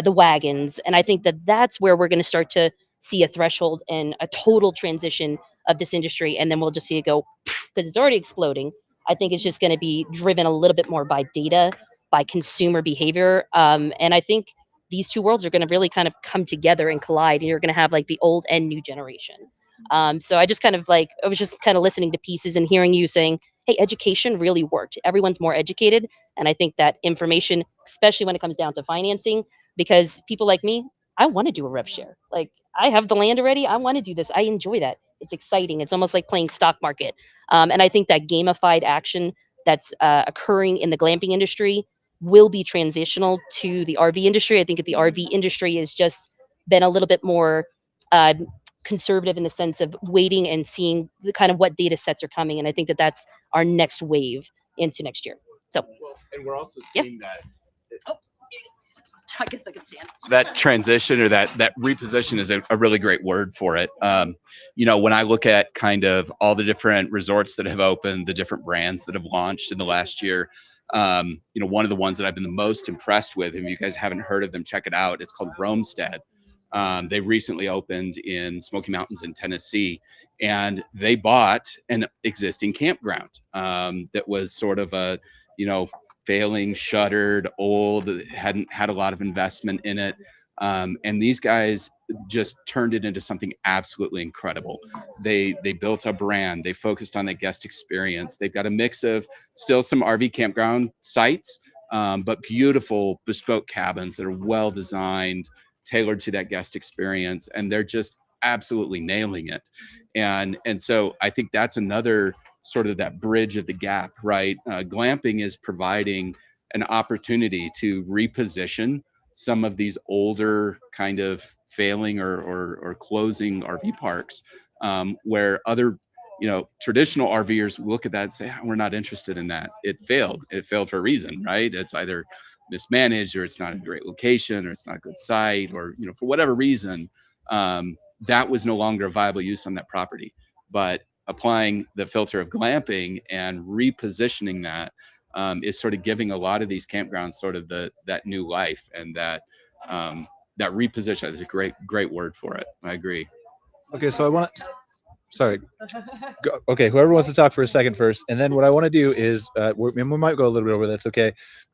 the wagons. And I think that that's where we're going to start to see a threshold and a total transition of this industry. And then we'll just see it go, because it's already exploding. I think it's just going to be driven a little bit more by data, by consumer behavior. And I think these two worlds are going to really kind of come together and collide, and you're going to have like the old and new generation. So I just kind of like, I was just kind of listening to pieces and hearing you saying, hey, education really worked. Everyone's more educated. And I think that information, especially when it comes down to financing, because people like me, I want to do a rev share. Like, I have the land already. I want to do this. I enjoy that. It's exciting. It's almost like playing stock market. And I think that gamified action that's occurring in the glamping industry will be transitional to the RV industry. I think that the RV industry has just been a little bit more conservative in the sense of waiting and seeing the kind of what data sets are coming. And I think that that's our next wave into next year. So, And we're also Yeah. seeing that I guess I could stand. that transition, or that reposition is a really great word for it. You know, when I look at kind of all the different resorts that have opened, the different brands that have launched in the last year, you know, one of the ones that I've been the most impressed with, and if you guys haven't heard of them, check it out. It's called Romestead. They recently opened in Smoky Mountains in Tennessee, and they bought an existing campground that was sort of a, you know, failing, shuttered, old, hadn't had a lot of investment in it. And these guys just turned it into something absolutely incredible. They built a brand. They focused on the guest experience. They've got a mix of still some RV campground sites, but beautiful bespoke cabins that are well designed, tailored to that guest experience, and they're just absolutely nailing it. And so I think that's another sort of that bridge of the gap, right? Glamping is providing an opportunity to reposition some of these older kind of failing or closing RV parks, where other, you know, traditional RVers look at that and say, we're not interested in that. It failed. It failed for a reason, right? It's either mismanaged, or it's not a great location, or it's not a good site, or, you know, for whatever reason, that was no longer a viable use on that property. But applying the filter of glamping and repositioning that is sort of giving a lot of these campgrounds sort of that new life, and that reposition is a great word for it. I agree. Okay, so I want to, sorry. Go, okay, whoever wants to talk for a second first, and then what I want to do is, we might go a little bit over, that's okay.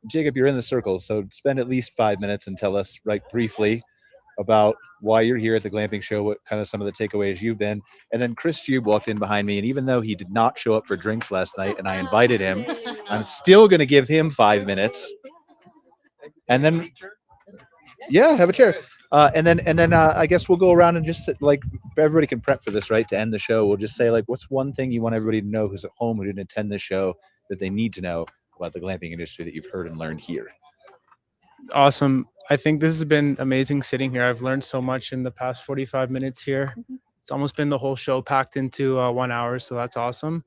Jacob, you're in the circle, so spend at least 5 minutes and tell us, right, briefly about why you're here at the glamping show, what kind of some of the takeaways you've been. And then Chris Jube walked in behind me, and even though he did not show up for drinks last night and I invited him, I'm still going to give him 5 minutes. And then, yeah, have a chair. And then I guess we'll go around and just like, everybody can prep for this, right? To end the show, we'll just say, like, what's one thing you want everybody to know who's at home, who didn't attend this show, that they need to know about the glamping industry that you've heard and learned here? Awesome. I think this has been amazing sitting here. I've learned so much in the past 45 minutes here. It's almost been the whole show packed into 1 hour, so that's awesome.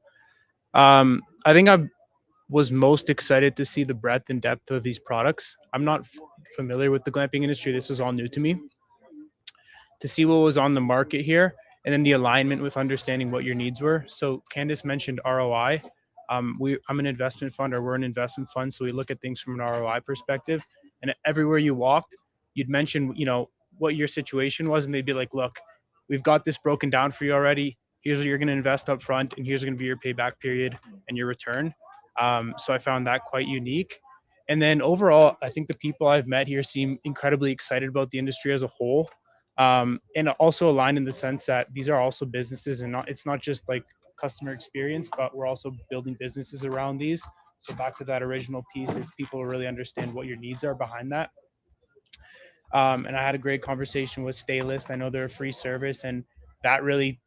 I think I was most excited to see the breadth and depth of these products. I'm not familiar with the glamping industry. This was all new to me. To see what was on the market here, and then the alignment with understanding what your needs were. So Candice mentioned ROI. I'm an investment fund, or we're an investment fund, so we look at things from an ROI perspective. And everywhere you walked, you'd mention, you know, what your situation was, and they'd be like, look, we've got this broken down for you already. Here's what you're going to invest up front, and here's going to be your payback period and your return. So I found that quite unique. And then overall, I think the people I've met here seem incredibly excited about the industry as a whole, and also aligned in the sense that these are also businesses, and it's not just like customer experience, but we're also building businesses around these. So back to that original piece is people really understand what your needs are behind that. And I had a great conversation with Staylist. I know they're a free service, and that really,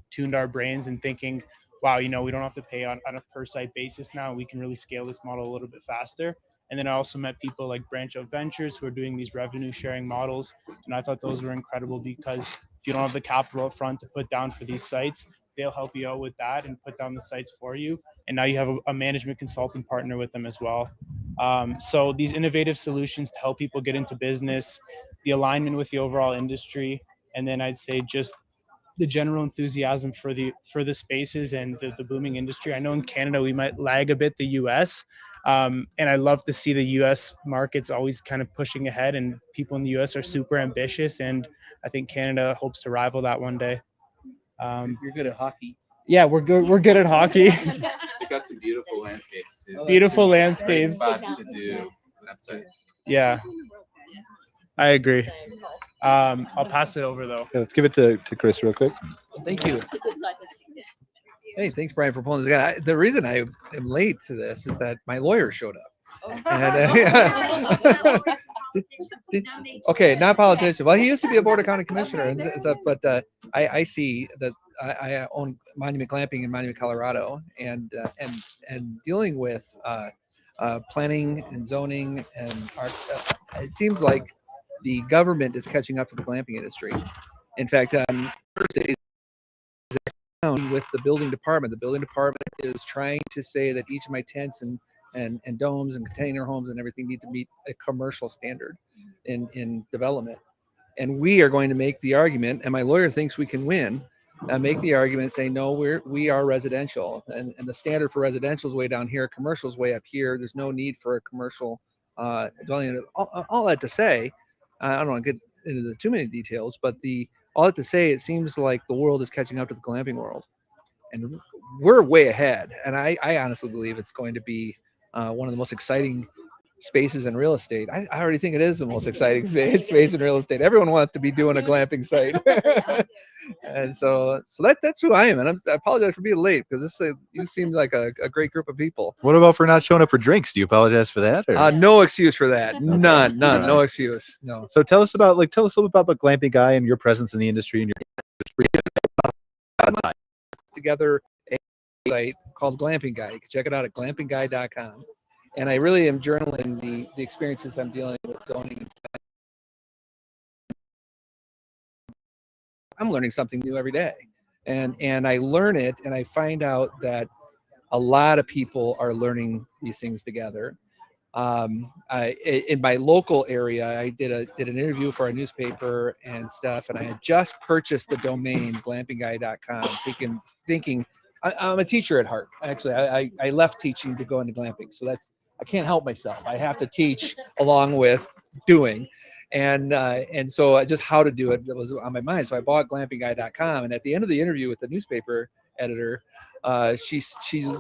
tuned our brains and thinking, wow, we don't have to pay on a per site basis now. We can really scale this model a little bit faster. And then I also met people like Branch Out Ventures who are doing these revenue sharing models. And I thought those were incredible because if you don't have the capital up front to put down for these sites, they'll help you out with that and put down the sites for you. And now you have a management consultant partner with them as well. So these innovative solutions to help people get into business, the alignment with the overall industry, and then I'd say just the general enthusiasm for the spaces and the booming industry. I know in Canada we might lag a bit the US, and I love to see the US markets always kind of pushing ahead, and people in the US are super ambitious, and I think Canada hopes to rival that one day. You're good at hockey. Yeah, we're good at hockey. They've got some beautiful landscapes too. Beautiful Great landscapes. spots to do websites. Yeah, I agree. I'll pass it over though. Yeah, let's give it to Chris real quick. Thank you. Hey, thanks, Brian, for pulling this guy. The reason I am late to this is that my lawyer showed up. And, okay, not politician. Well, he used to be a board of county commissioner, and stuff, but I see that I own Monument Glamping in Monument, Colorado, and dealing with planning and zoning and art. It seems like the government is catching up to the glamping industry. In fact, on Thursdays with the building department. The building department is trying to say that each of my tents and domes and container homes and everything need to meet a commercial standard in development. And we are going to make the argument, and my lawyer thinks we can win, make the argument saying, no, we are residential. And the standard for residential is way down here, commercial is way up here. There's no need for a commercial dwelling. All that to say, I don't want to get into too many details, but all that to say, it seems like the world is catching up to the glamping world, and we're way ahead. And I honestly believe it's going to be one of the most exciting spaces in real estate. I already think it is the most exciting space in real estate. Everyone wants to be doing a glamping site. And so that's who I am. And I apologize for being late because you seem like a great group of people. What about for not showing up for drinks? Do you apologize for that? Or? No excuse for that. None. No excuse. No. So tell us a little bit about the Glamping Guy and your presence in the industry and your together a site called Glamping Guy. You can check it out at glampingguy.com. And I really am journaling the experiences I'm dealing with zoning. I'm learning something new every day. And I learn it, and I find out that a lot of people are learning these things together. In my local area, I did an interview for a newspaper and stuff, and I had just purchased the domain glampingguy.com, thinking I'm a teacher at heart. Actually, I left teaching to go into glamping, so I can't help myself. I have to teach along with doing. And so just how to do it was on my mind. So I bought glampingguy.com, and at the end of the interview with the newspaper editor, she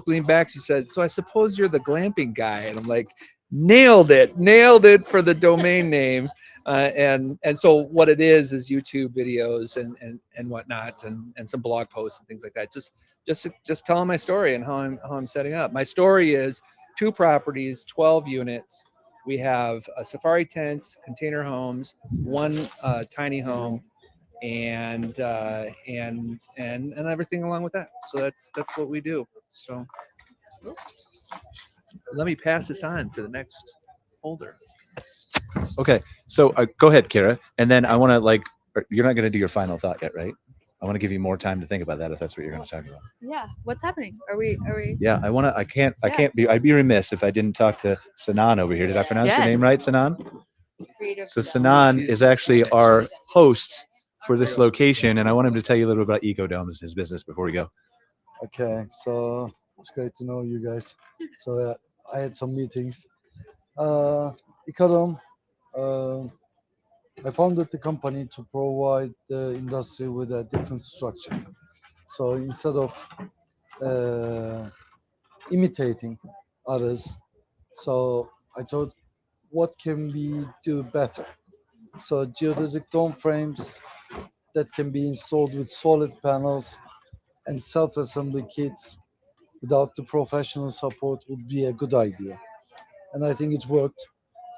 leaned back, she said, "So I suppose you're the glamping guy?" And I'm like, nailed it for the domain name. And so what it is YouTube videos and whatnot, and some blog posts and things like that. Just telling my story and how I'm setting up. My story is 2 properties, 12 units. We have a safari tent, container homes, 1 tiny home, and everything along with that. So that's what we do. So let me pass this on to the next holder. Okay, so go ahead, Cara, and then I want to you're not going to do your final thought yet, right? I want to give you more time to think about that if that's what you're going to talk about. Yeah. What's happening? Are we? Yeah, I'd be remiss if I didn't talk to Sinan over here. Did I pronounce your name right, Sinan? So Sinan is actually our host for this location, and I want him to tell you a little bit about Ecodomes, his business, before we go. Okay, so it's great to know you guys. So I had some meetings. Ecodome, I founded the company to provide the industry with a different structure. So instead of imitating others, so I thought, what can we do better? So geodesic dome frames that can be installed with solid panels and self-assembly kits without the professional support would be a good idea. And I think it worked.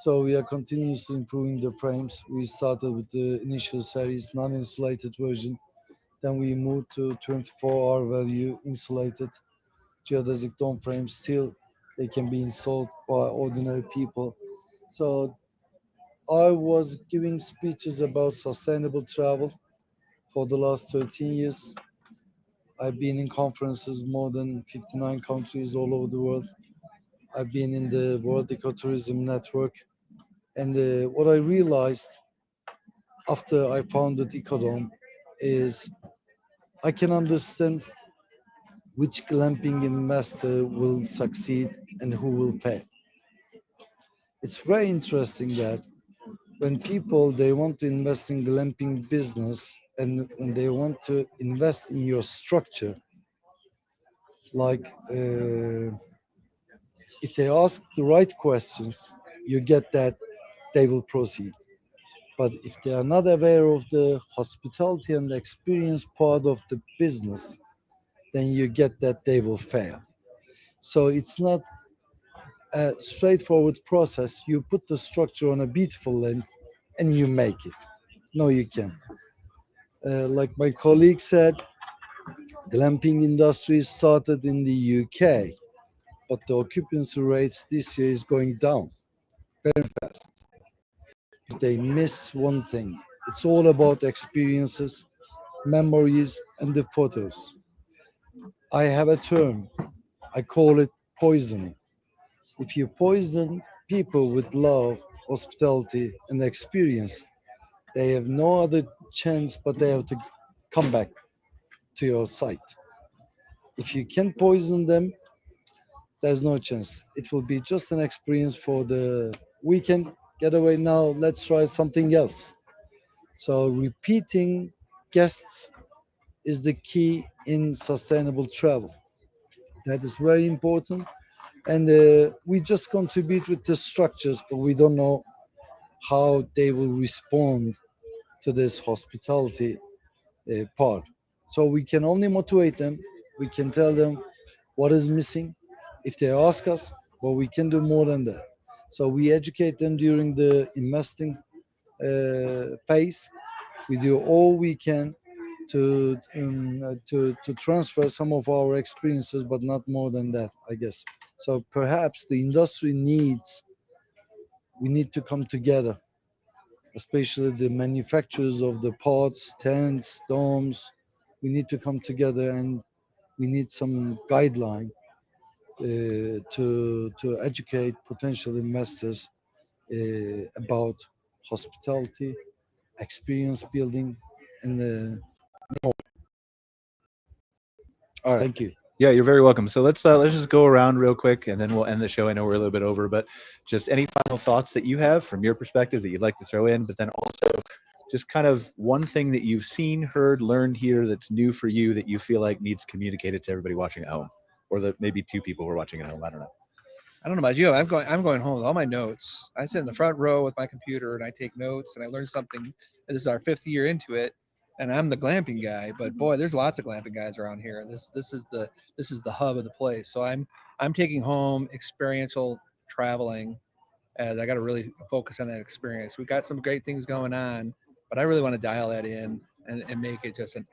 So we are continuously improving the frames. We started with the initial series non-insulated version. Then we moved to 24-hour value insulated geodesic dome frames. Still, they can be installed by ordinary people. So I was giving speeches about sustainable travel for the last 13 years. I've been in conferences more than 59 countries all over the world. I've been in the World Ecotourism Network. And what I realized after I founded Ecodome is I can understand which glamping investor will succeed and who will fail. It's very interesting that when people they want to invest in glamping business and when they want to invest in your structure, like if they ask the right questions, you get that they will proceed. But if they are not aware of the hospitality and experience part of the business, then you get that they will fail. So it's not a straightforward process. You put the structure on a beautiful land and you make it. No, you can't. Like my colleague said, glamping industry started in the UK, but the occupancy rates this year is going down very fast. If they miss one thing, it's all about experiences, memories, and the photos. I have a term, I call it poisoning. If you poison people with love, hospitality, and experience, they have no other chance but they have to come back to your site. If you can poison them, there's no chance. It will be just an experience for the weekend getaway. Now, let's try something else. So, repeating guests is the key in sustainable travel. That is very important. And we just contribute with the structures, but we don't know how they will respond to this hospitality part. So we can only motivate them. We can tell them what is missing if they ask us, but we can do more than that. So we educate them during the investing phase. We do all we can to transfer some of our experiences, but not more than that, I guess. So perhaps the industry needs we need to come together, especially the manufacturers of the pods, tents, domes. We need to come together and we need some guideline to educate potential investors about hospitality, experience building, and All right. thank you. Yeah, you're very welcome. So let's just go around real quick, and then we'll end the show. I know we're a little bit over, but just any final thoughts that you have from your perspective that you'd like to throw in, but then also just kind of one thing that you've seen, heard, learned here that's new for you that you feel like needs communicated to everybody watching at home, or that maybe two people who are watching at home. I don't know. I don't know about you. I'm going home with all my notes. I sit in the front row with my computer and I take notes and I learn something. And this is our 5th year into it, and I'm the glamping guy. But boy, there's lots of glamping guys around here. This is the hub of the place. So I'm taking home experiential traveling, as I got to really focus on that experience. We've got some great things going on, but I really want to dial that in and make it just an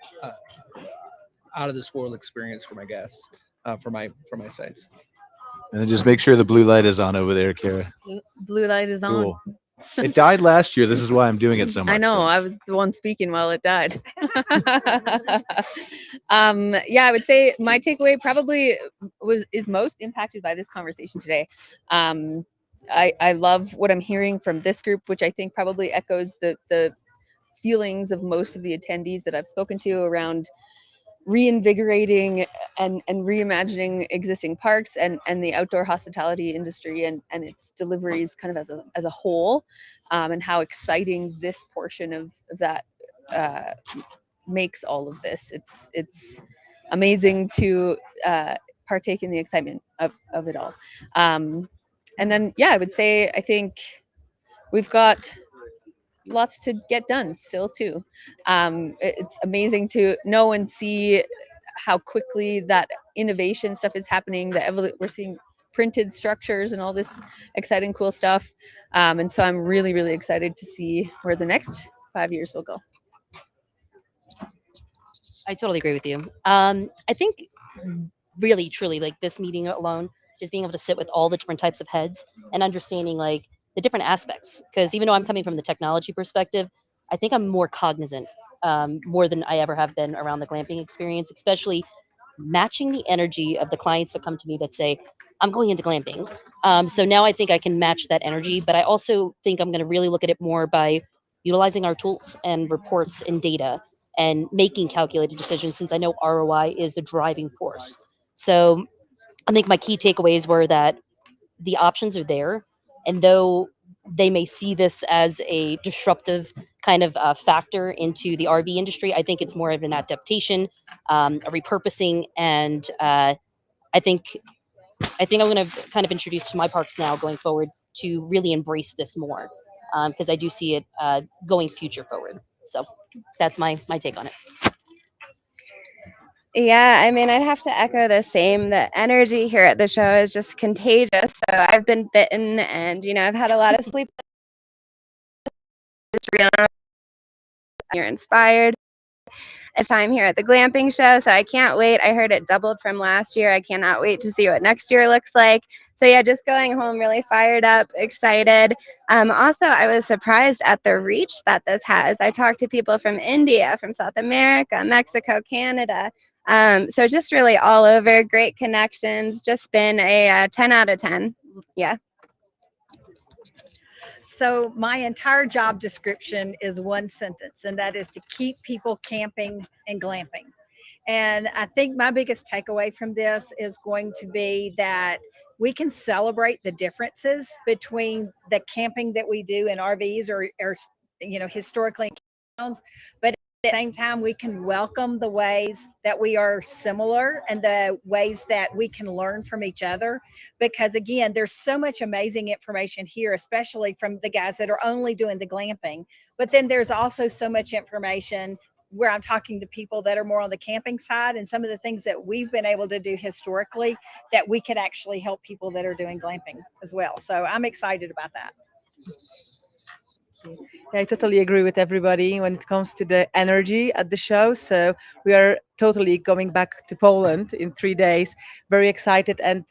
out of this world experience for my guests, for my sites. And then just make sure the blue light is on over there, Cara. Blue light is on. Cool. It died last year. This is why I'm doing it so much. I know. so. I was the one speaking while it died. Yeah, I would say my takeaway probably is most impacted by this conversation today. I love what I'm hearing from this group, which I think probably echoes the feelings of most of the attendees that I've spoken to around reinvigorating and reimagining existing parks and the outdoor hospitality industry and its deliveries kind of as a whole, and how exciting this portion of that makes all of this. It's amazing to partake in the excitement of it all. And then yeah, I would say I think we've got lots to get done still too. It's amazing to know and see how quickly that innovation stuff is happening. We're seeing printed structures and all this exciting, cool stuff. And so I'm really, really excited to see where the next 5 years will go. I totally agree with you. I think really, truly, like this meeting alone, just being able to sit with all the different types of heads and understanding like the different aspects. Because even though I'm coming from the technology perspective, I think I'm more cognizant, more than I ever have been around the glamping experience, especially matching the energy of the clients that come to me that say, I'm going into glamping. So now I think I can match that energy, but I also think I'm going to really look at it more by utilizing our tools and reports and data and making calculated decisions, since I know ROI is the driving force. So I think my key takeaways were that the options are there. And though they may see this as a disruptive kind of factor into the RV industry, I think it's more of an adaptation, a repurposing, and I think I'm going to kind of introduce my parks now going forward to really embrace this more, because I do see it going future forward. So that's my take on it. Yeah, I mean, I'd have to echo the same. The energy here at the show is just contagious. So I've been bitten, and I've had a lot of sleep. You're inspired. It's time here at the glamping show, so I can't wait. I heard it doubled from last year. I cannot wait to see what next year looks like. So yeah, just going home really fired up, excited. Also, I was surprised at the reach that this has. I talked to people from India, from South America, Mexico, Canada. So just really all over, great connections. Just been a 10 out of 10. Yeah. So my entire job description is one sentence, and that is to keep people camping and glamping. And I think my biggest takeaway from this is going to be that we can celebrate the differences between the camping that we do in RVs or historically in towns, but at the same time, we can welcome the ways that we are similar and the ways that we can learn from each other. Because again, there's so much amazing information here, especially from the guys that are only doing the glamping. But then there's also so much information where I'm talking to people that are more on the camping side, and some of the things that we've been able to do historically that we could actually help people that are doing glamping as well. So I'm excited about that. Yeah, I totally agree with everybody when it comes to the energy at the show. So we are totally going back to Poland in 3 days. Very excited and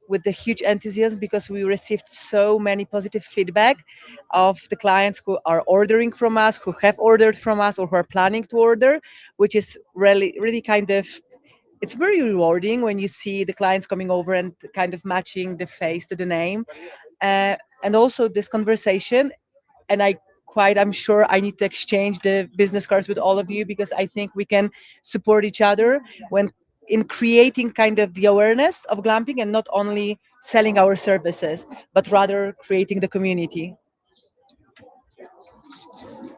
with the huge enthusiasm, because we received so many positive feedback of the clients who are ordering from us, who have ordered from us, or who are planning to order, which is really kind of, it's very rewarding when you see the clients coming over and kind of matching the face to the name. And also this conversation, and I'm sure I need to exchange the business cards with all of you, because I think we can support each other when in creating kind of the awareness of glamping, and not only selling our services, but rather creating the community.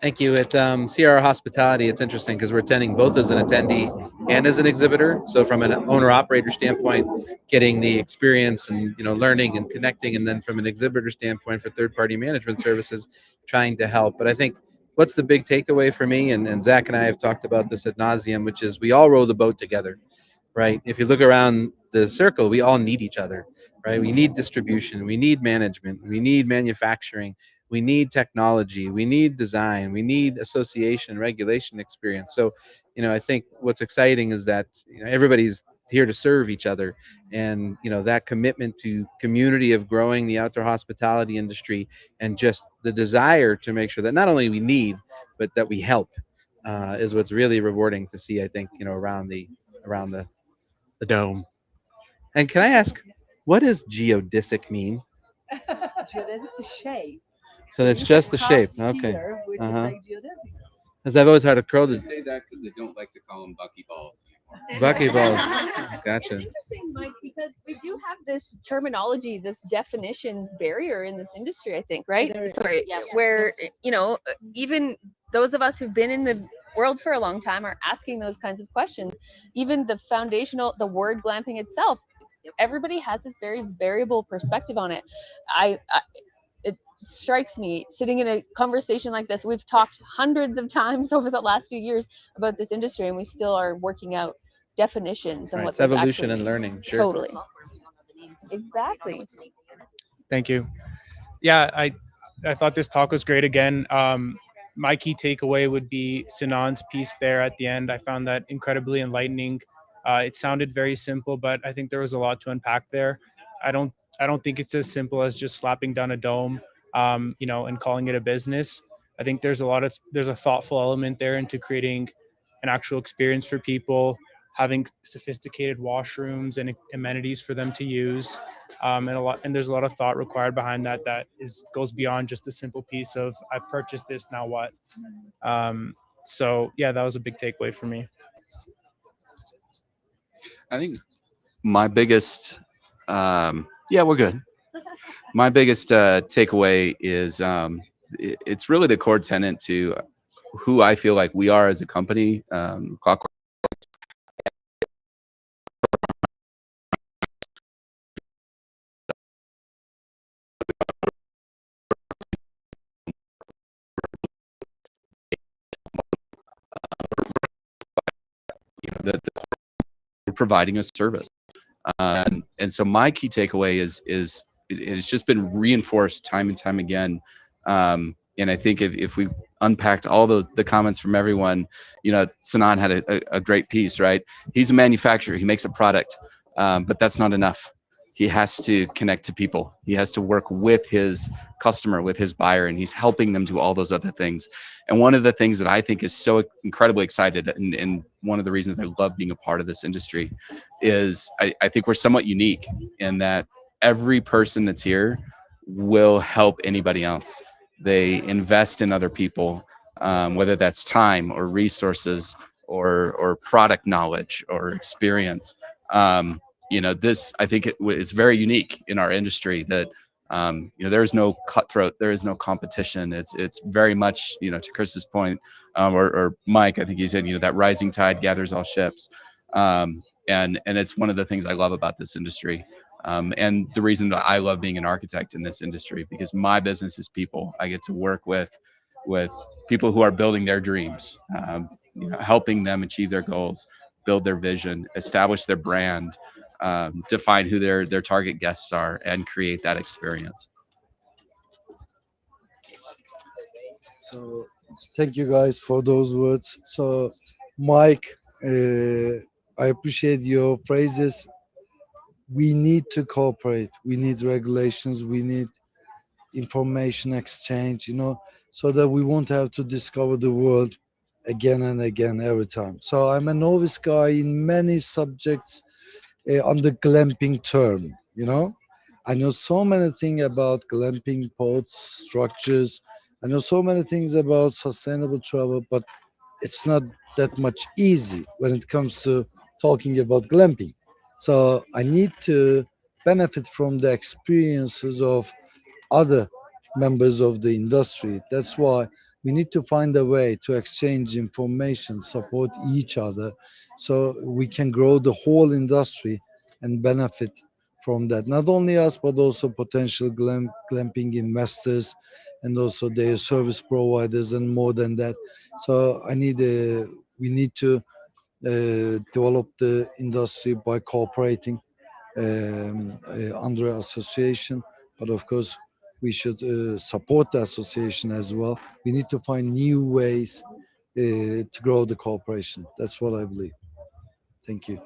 Thank you. At CRR Hospitality, it's interesting because we're attending both as an attendee and as an exhibitor. So from an owner-operator standpoint, getting the experience and learning and connecting, and then from an exhibitor standpoint for third-party management services, trying to help. But I think what's the big takeaway for me, and Zach and I have talked about this ad nauseum, which is we all row the boat together, right? If you look around the circle, we all need each other, right? We need distribution, we need management, we need manufacturing, we need technology, we need design, we need association, regulation experience. So, I think what's exciting is that everybody's here to serve each other, and that commitment to community of growing the outdoor hospitality industry, and just the desire to make sure that not only we need, but that we help, is what's really rewarding to see. I think around the dome. And can I ask, what does geodesic mean? Geodesic is a shape. So it's just the shape. Okay. Which Uh-huh. is like geodesic. Because I've always had a crow They that say that because they don't like to call them buckyballs anymore. buckyballs. Gotcha. It's interesting, Mike, because we do have this terminology, this definitions barrier in this industry, I think, right? Sorry, Yeah. where, even those of us who've been in the world for a long time are asking those kinds of questions. Even the word glamping itself, everybody has this very variable perspective on it. It strikes me, sitting in a conversation like this, we've talked hundreds of times over the last few years about this industry, and we still are working out definitions and Right. what It's those evolution actually and mean. learning. Sure. Totally. Exactly. Thank you. Yeah, I thought this talk was great again. My key takeaway would be Sinan's piece there at the end. I found that incredibly enlightening. It sounded very simple, but I think there was a lot to unpack there. I don't think it's as simple as just slapping down a dome, and calling it a business. I think there's a thoughtful element there into creating an actual experience for people, having sophisticated washrooms and amenities for them to use. And there's a lot of thought required behind that goes beyond just a simple piece of I purchased this, now what. So yeah, that was a big takeaway for me. I think my biggest, yeah, we're good. My biggest takeaway is it's really the core tenet to who I feel like we are as a company. Clockwork. That we're providing a service, and so my key takeaway is it's just been reinforced time and time again. And I think if we unpacked all the comments from everyone, Sinan had a great piece, right? He's a manufacturer, he makes a product, but that's not enough. He has to connect to people. He has to work with his customer, with his buyer, and he's helping them do all those other things. And one of the things that I think is so incredibly excited, and one of the reasons I love being a part of this industry, is I think we're somewhat unique in that every person that's here will help anybody else. They invest in other people, whether that's time or resources or product knowledge or experience. This, I think it's very unique in our industry that there is no cutthroat, there is no competition. It's very much, to Chris's point, or Mike, I think he said, that rising tide gathers all ships. And it's one of the things I love about this industry. And the reason that I love being an architect in this industry, because my business is people. I get to work with people who are building their dreams, helping them achieve their goals, build their vision, establish their brand, define who their target guests are, and create that experience. So thank you guys for those words. So Mike, I appreciate your phrases. We need to cooperate. We need regulations. We need information exchange, so that we won't have to discover the world again and again every time. So I'm a novice guy in many subjects on the glamping term, I know so many things about glamping pods, structures. I know so many things about sustainable travel, but it's not that much easy when it comes to talking about glamping. So I need to benefit from the experiences of other members of the industry. That's why we need to find a way to exchange information, support each other, so we can grow the whole industry and benefit from that. Not only us, but also potential glamping investors and also their service providers and more than that. So we need to develop the industry by cooperating under association. But of course, we should support the association as well. We need to find new ways to grow the cooperation. That's what I believe. Thank you.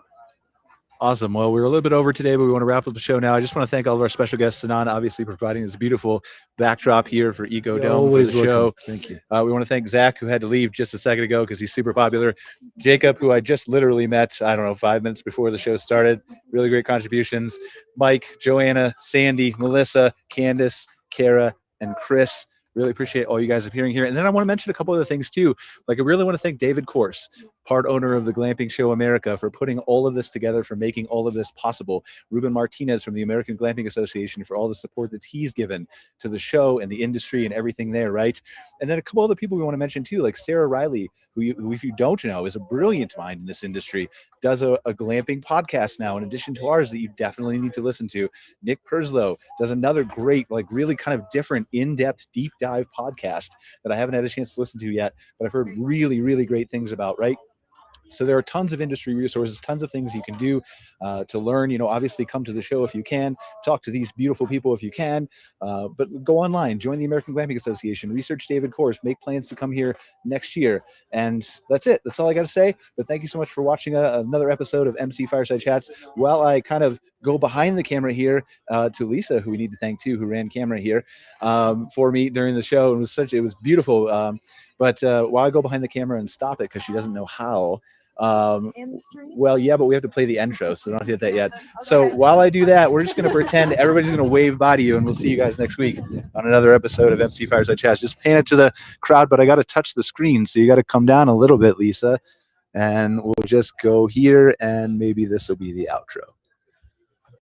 Awesome. Well, we're a little bit over today, but we want to wrap up the show now. I just want to thank all of our special guests, Sinan, obviously providing this beautiful backdrop here for Eco You're Dome always for the show. welcome. Thank you. We want to thank Zach, who had to leave just a second ago because he's super popular. Jacob, who I just literally met, 5 minutes before the show started. Really great contributions. Mike, Joanna, Sandy, Melissa, Candice, Cara, and Chris. Really appreciate all you guys appearing here. And then I want to mention a couple other things too. Like I really want to thank David Korse, part owner of the Glamping Show America, for putting all of this together, for making all of this possible. Ruben Martinez from the American Glamping Association for all the support that he's given to the show and the industry and everything there, right? And then a couple other people we want to mention too, like Sarah Riley, who if you don't know, is a brilliant mind in this industry, does a glamping podcast now in addition to ours that you definitely need to listen to. Nick Perslow does another great, like really kind of different, in-depth, deep dive podcast that I haven't had a chance to listen to yet, but I've heard really, really great things about, right? So there are tons of industry resources, tons of things you can do to learn. You know, obviously come to the show if you can, talk to these beautiful people if you can, but go online, join the American Glamping Association, research David Korse, make plans to come here next year. And that's it. That's all I got to say. But thank you so much for watching another episode of MC Fireside Chats. While I kind of go behind the camera here to Lisa, who we need to thank too, who ran camera here for me during the show. It was beautiful. But while I go behind the camera and stop it because she doesn't know how. Well, yeah, but we have to play the intro, so don't have to get that yet. So while I do that, we're just going to pretend everybody's going to wave bye to you, and we'll see you guys next week on another episode of MC Fireside Chats. Just pan it to the crowd, but I got to touch the screen, so you got to come down a little bit, Lisa, and we'll just go here, and maybe this will be the outro.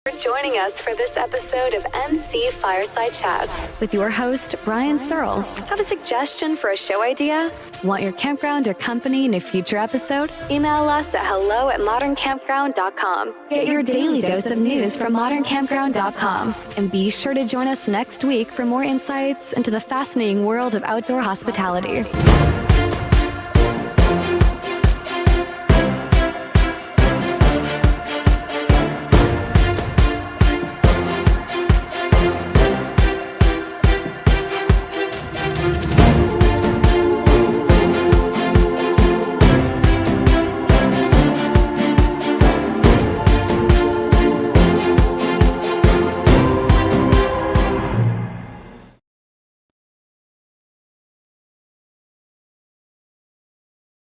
For joining us for this episode of MC Fireside Chats with your host, Brian Searl. Have a suggestion for a show idea? Want your campground or company in a future episode? Email us at hello@moderncampground.com. Get your daily dose of news from moderncampground.com. And be sure to join us next week for more insights into the fascinating world of outdoor hospitality.